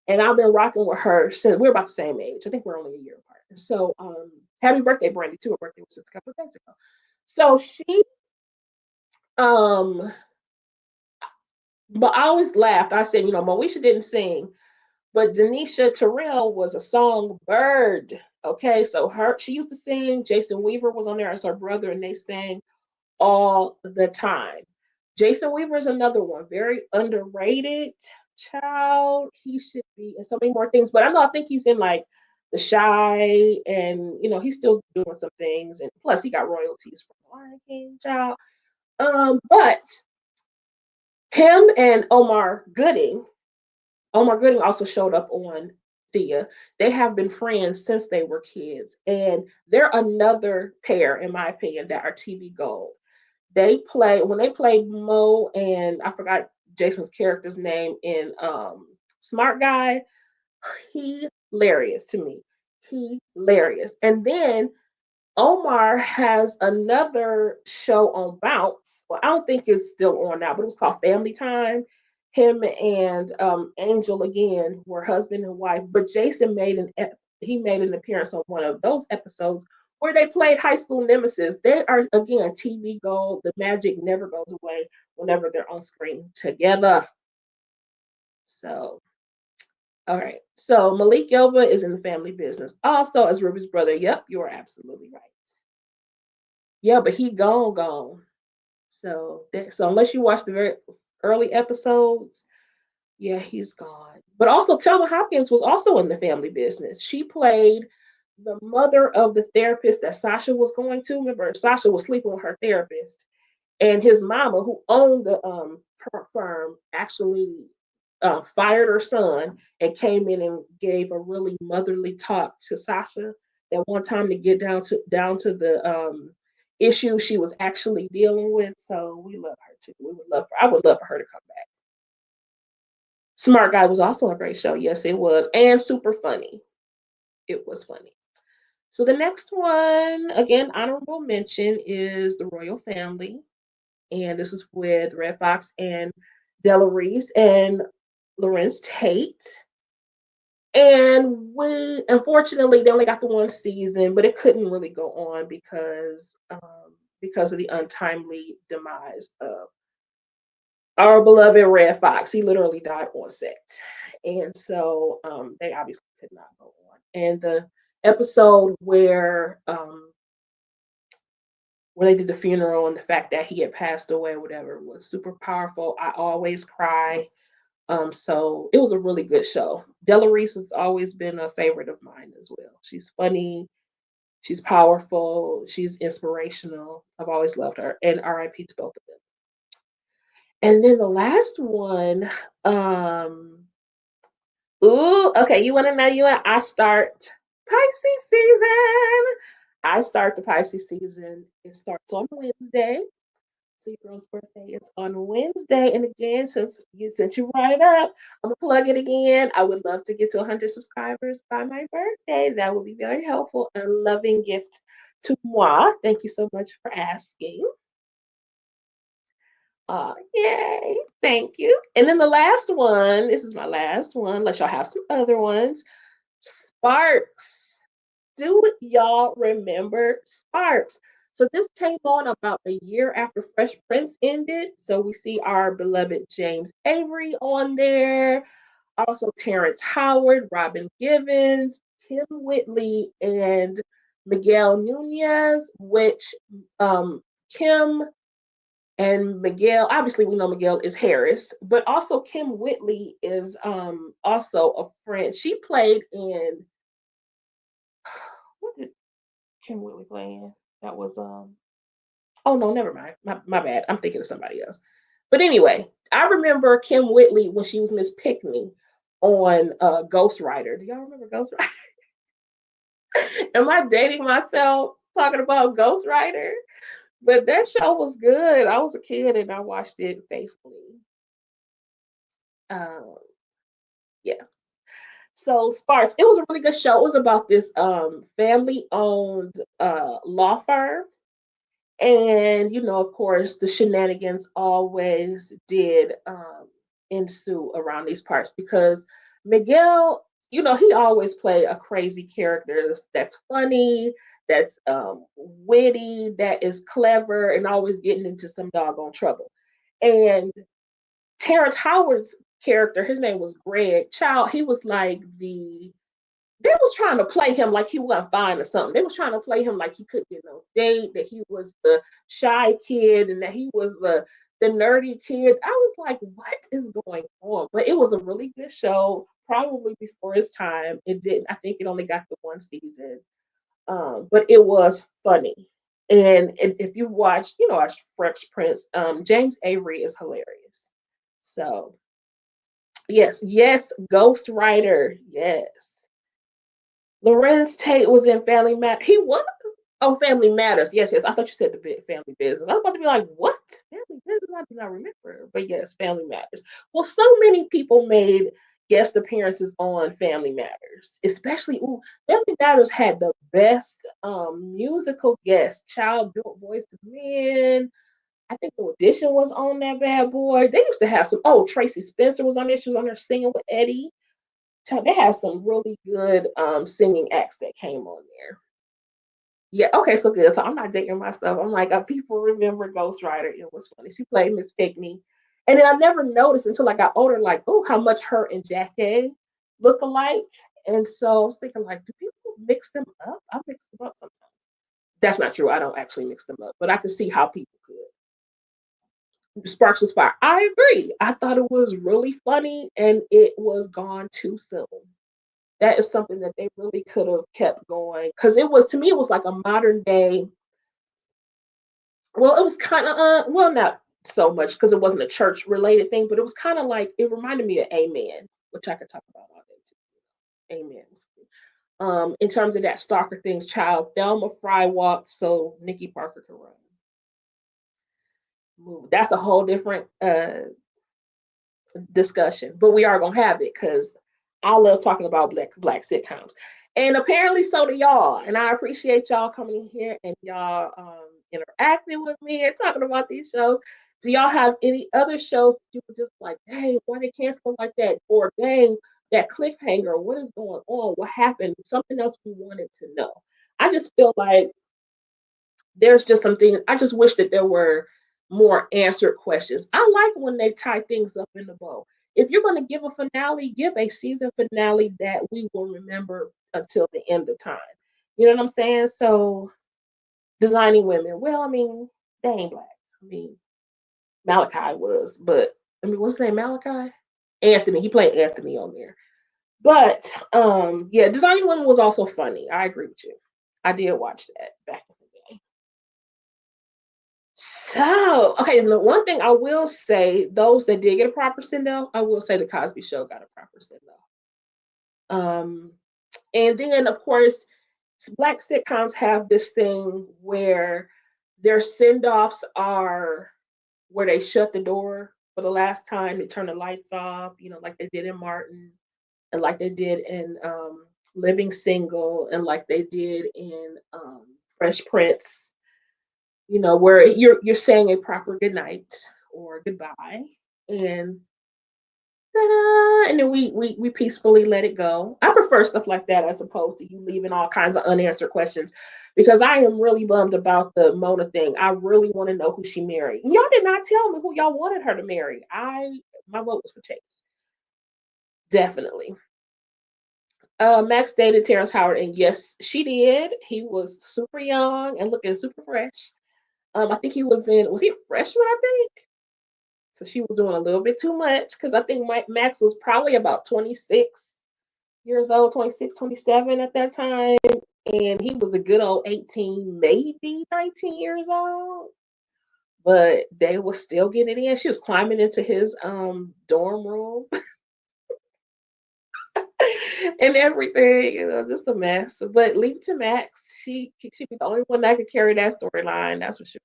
And I've been rocking with her since we're about the same age. I think we're only a year apart. So happy birthday, Brandy, too. Her birthday was just a couple of days ago. So um but I always laughed. I said, Moesha didn't sing, but Denisha Terrell was a songbird. Okay, so she used to sing. Jason Weaver was on there as her brother, and they sang all the time. Jason Weaver is another one, very underrated child. He should be in so many more things, but I think he's in like The Shy, and he's still doing some things, and plus he got royalties from Lion King, child. But him and Omar Gooding also showed up on Thea. They have been friends since they were kids, and they're another pair, in my opinion, that are TV gold. When they played Mo, and I forgot Jason's character's name in Smart Guy. Hilarious to me. Hilarious. And then Omar has another show on Bounce. Well, I don't think it's still on now, but it was called Family Time. Him and Angel again were husband and wife, but Jason he made an appearance on one of those episodes where they played high school nemesis. They are again TV gold. The magic never goes away whenever they're on screen together. So, all right. So Malik Elba is in the family business also as Ruby's brother. Yep, you are absolutely right. Yeah, but he gone. So unless you watch the very early episodes, yeah, he's gone. But also Thelma Hopkins was also in the family business. She played the mother of the therapist that Sasha was going to. Remember, Sasha was sleeping with her therapist, and his mama, who owned the firm, actually fired her son and came in and gave a really motherly talk to Sasha that one time to get down to the issue she was actually dealing with. So we love her too. I would love for her to come back. Smart Guy was also a great show. Yes, it was. And super funny. It was funny. So the next one, again, honorable mention is The Royal Family. And this is with Red Fox and Della Reese and Lorenz Tate. And unfortunately, they only got the one season, but it couldn't really go on because of the untimely demise of our beloved Red Fox. He literally died on set, and so they obviously could not go on. And the episode where they did the funeral and the fact that he had passed away, or whatever, was super powerful. I always cry. So it was a really good show. Della Reese has always been a favorite of mine as well. She's funny, she's powerful, she's inspirational. I've always loved her. And RIP to both of them. And then the last one, um, ooh, okay, you wanna know you want I start Pisces season. I start the Pisces season. It starts on Wednesday. So your girl's birthday is on Wednesday. And again, since you brought it up, I'm gonna plug it again. I would love to get to 100 subscribers by my birthday. That would be very helpful. A loving gift to moi. Thank you so much for asking. Yay! Thank you. And then the last one. This is my last one. Unless y'all have some other ones. Sparks. Do y'all remember Sparks? So this came on about a year after Fresh Prince ended. So we see our beloved James Avery on there, also Terrence Howard, Robin Givens, Kim Whitley, and Miguel Nunez, which Kim and Miguel, obviously we know Miguel is Harris, but also Kim Whitley is also a friend. She played in what did Kim Whitley play in? That was oh no, never mind. My bad. I'm thinking of somebody else. But anyway, I remember Kim Whitley when she was Miss Pickney on Ghost Rider. Do y'all remember Ghost Rider? Am I dating myself talking about Ghost Rider? But that show was good. I was a kid and I watched it faithfully. Um, yeah. So Sparks, it was a really good show. It was about this family owned law firm. And, of course, the shenanigans always did ensue around these parts because Miguel, he always played a crazy character that's funny, that's witty, that is clever, and always getting into some doggone trouble. And Terrence Howard's character, his name was Greg Child, he was like they was trying to play him like he wasn't fine or something. They was trying to play him like he couldn't get no date, that he was the shy kid, and that he was the nerdy kid. I was like, what is going on? But it was a really good show, probably before its time. It didn't. I think it only got the one season, but it was funny. And if you watched, watched Fresh Prince, James Avery is hilarious. So yes, yes, Ghost Rider, yes. Lorenz Tate was in Family Matters. He was oh Family Matters. Yes, yes. I thought you said the big Family Business. I was about to be like, what Family Business? I do not remember. But yes, Family Matters. Well, so many people made guest appearances on Family Matters, especially Family Matters had the best musical guests. Child Built Voice to Men. I think the audition was on that bad boy. They used to have some. Oh, Tracy Spencer was on there. She was on there singing with Eddie. They had some really good singing acts that came on there. Yeah, okay, so good. So I'm not dating myself. I'm like, people remember Ghost Rider. It was funny. She played Miss Pickney. And then I never noticed until I got older, like, oh, how much her and Jackie look alike. And so I was thinking, like, do people mix them up? I mix them up sometimes. That's not true. I don't actually mix them up, but I could see how people could. Sparks was fire. I agree. I thought it was really funny and it was gone too soon. That is something that they really could have kept going because it was to me it was like a modern day. Well, it was kind of well, not so much because it wasn't a church related thing, but it was kind of like it reminded me of Amen, which I could talk about all day too. Amen. In terms of that stalker things, child Thelma Fry walked so Nikki Parker could run. That's a whole different discussion, but we are gonna have it because I love talking about black sitcoms, and apparently so do y'all. And I appreciate y'all coming in here and y'all interacting with me and talking about these shows. Do y'all have any other shows that you were just like, dang, why they cancel like that, or dang, that cliffhanger? What is going on? What happened? Something else we wanted to know. I just feel like there's just something I just wish that there were more answered questions. I like when they tie things up in the bow. If you're going to give a finale, give a season finale that we will remember until the end of time. You know what I'm saying? So designing women. Well, I mean, they ain't black. I mean, Malachi was, but I mean, what's his name? Malachi? Anthony. He played Anthony on there. But yeah, designing women was also funny. I agree with you. I did watch that back in the day. So, okay, the one thing I will say, those that did get a proper send off, I will say the Cosby Show got a proper send off. And then, of course, black sitcoms have this thing where their send offs are where they shut the door for the last time, they turn the lights off, like they did in Martin, and like they did in Living Single, and like they did in Fresh Prince, where you're saying a proper good night or goodbye, and ta-da, and then we peacefully let it go. I prefer stuff like that as opposed to you leaving all kinds of unanswered questions, because I am really bummed about the Mona thing. I really want to know who she married. Y'all did not tell me who y'all wanted her to marry. My vote was for Chase, definitely. Max dated Terrence Howard, and yes, she did. He was super young and looking super fresh. I think was he a freshman? I think. So she was doing a little bit too much, because I think Max was probably about 26 years old, 26, 27 at that time. And he was a good old 18, maybe 19 years old. But they were still getting it in. She was climbing into his dorm room and everything, just a mess. But leave it to Max. She be the only one that could carry that storyline, that's for sure.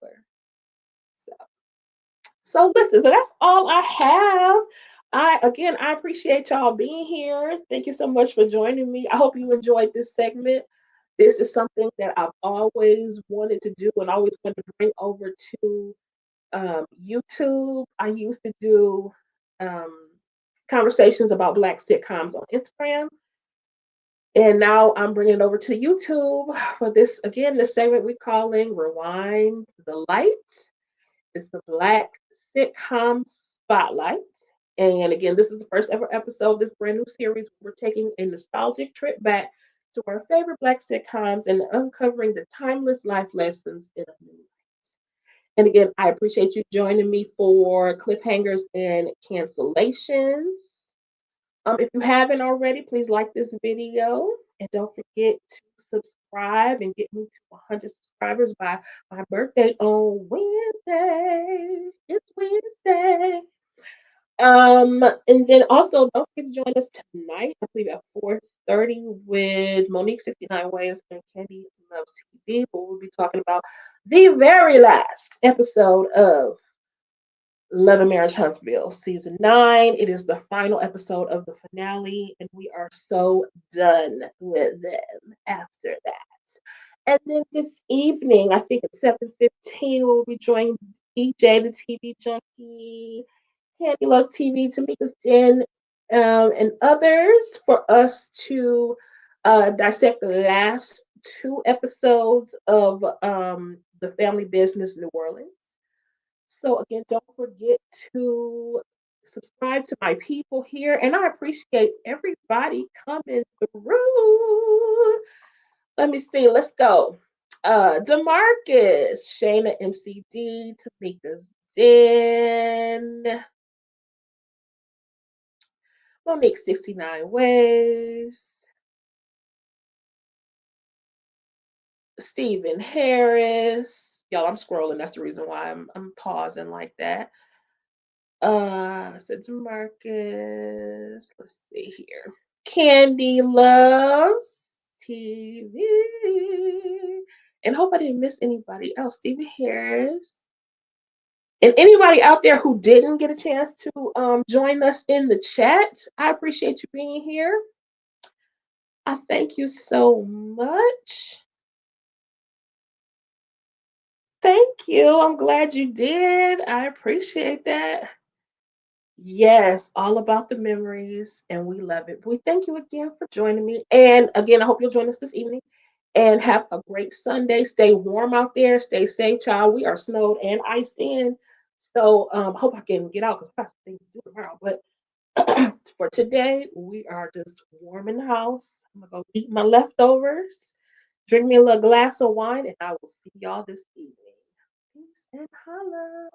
So listen, so that's all I have. I appreciate y'all being here. Thank you so much for joining me. I hope you enjoyed this segment. This is something that I've always wanted to do and always wanted to bring over to YouTube. I used to do um, conversations about Black sitcoms on Instagram, and now I'm bringing it over to YouTube for this again. This segment we're calling "Rewind the Light." It's the Black Sitcom Spotlight. And again, this is the first ever episode of this brand new series. We're taking a nostalgic trip back to our favorite Black sitcoms and uncovering the timeless life lessons in a new light. And again, I appreciate you joining me for Cliffhangers and Cancellations. If you haven't already, please like this video and don't forget to subscribe and get me to 100 subscribers by my birthday on Wednesday. It's Wednesday. And then also don't forget to join us tonight, I believe at 4:30 with Monique 69 Ways and Candy Loves TV, where we'll be talking about the very last episode of Love and Marriage Huntsville, season 9. It is the final episode of the finale, and we are so done with them after that. And then this evening, I think at 7:15, we'll be joining DJ, the TV junkie, Candy Loves TV, Tamika's Den, and others for us to dissect the last two episodes of The Family Business New Orleans. So again, don't forget to subscribe to my people here, and I appreciate everybody coming through. Let me see. Let's go. Demarcus, Shayna MCD, Tamika's Den, Monique 69 Ways, Stephen Harris. Y'all, I'm scrolling. That's the reason why I'm pausing like that. So Marcus, let's see here. Candy Loves TV. And hope I didn't miss anybody else. Stevie Harris. And anybody out there who didn't get a chance to join us in the chat, I appreciate you being here. I thank you so much. Thank you. I'm glad you did. I appreciate that. Yes, all about the memories, and we love it. We thank you again for joining me. And again, I hope you'll join us this evening and have a great Sunday. Stay warm out there. Stay safe, child. We are snowed and iced in. So hope I can get out because I got some things to do tomorrow. But for today, we are just warm in the house. I'm gonna go eat my leftovers, drink me a little glass of wine, and I will see y'all this evening. Peace and holla.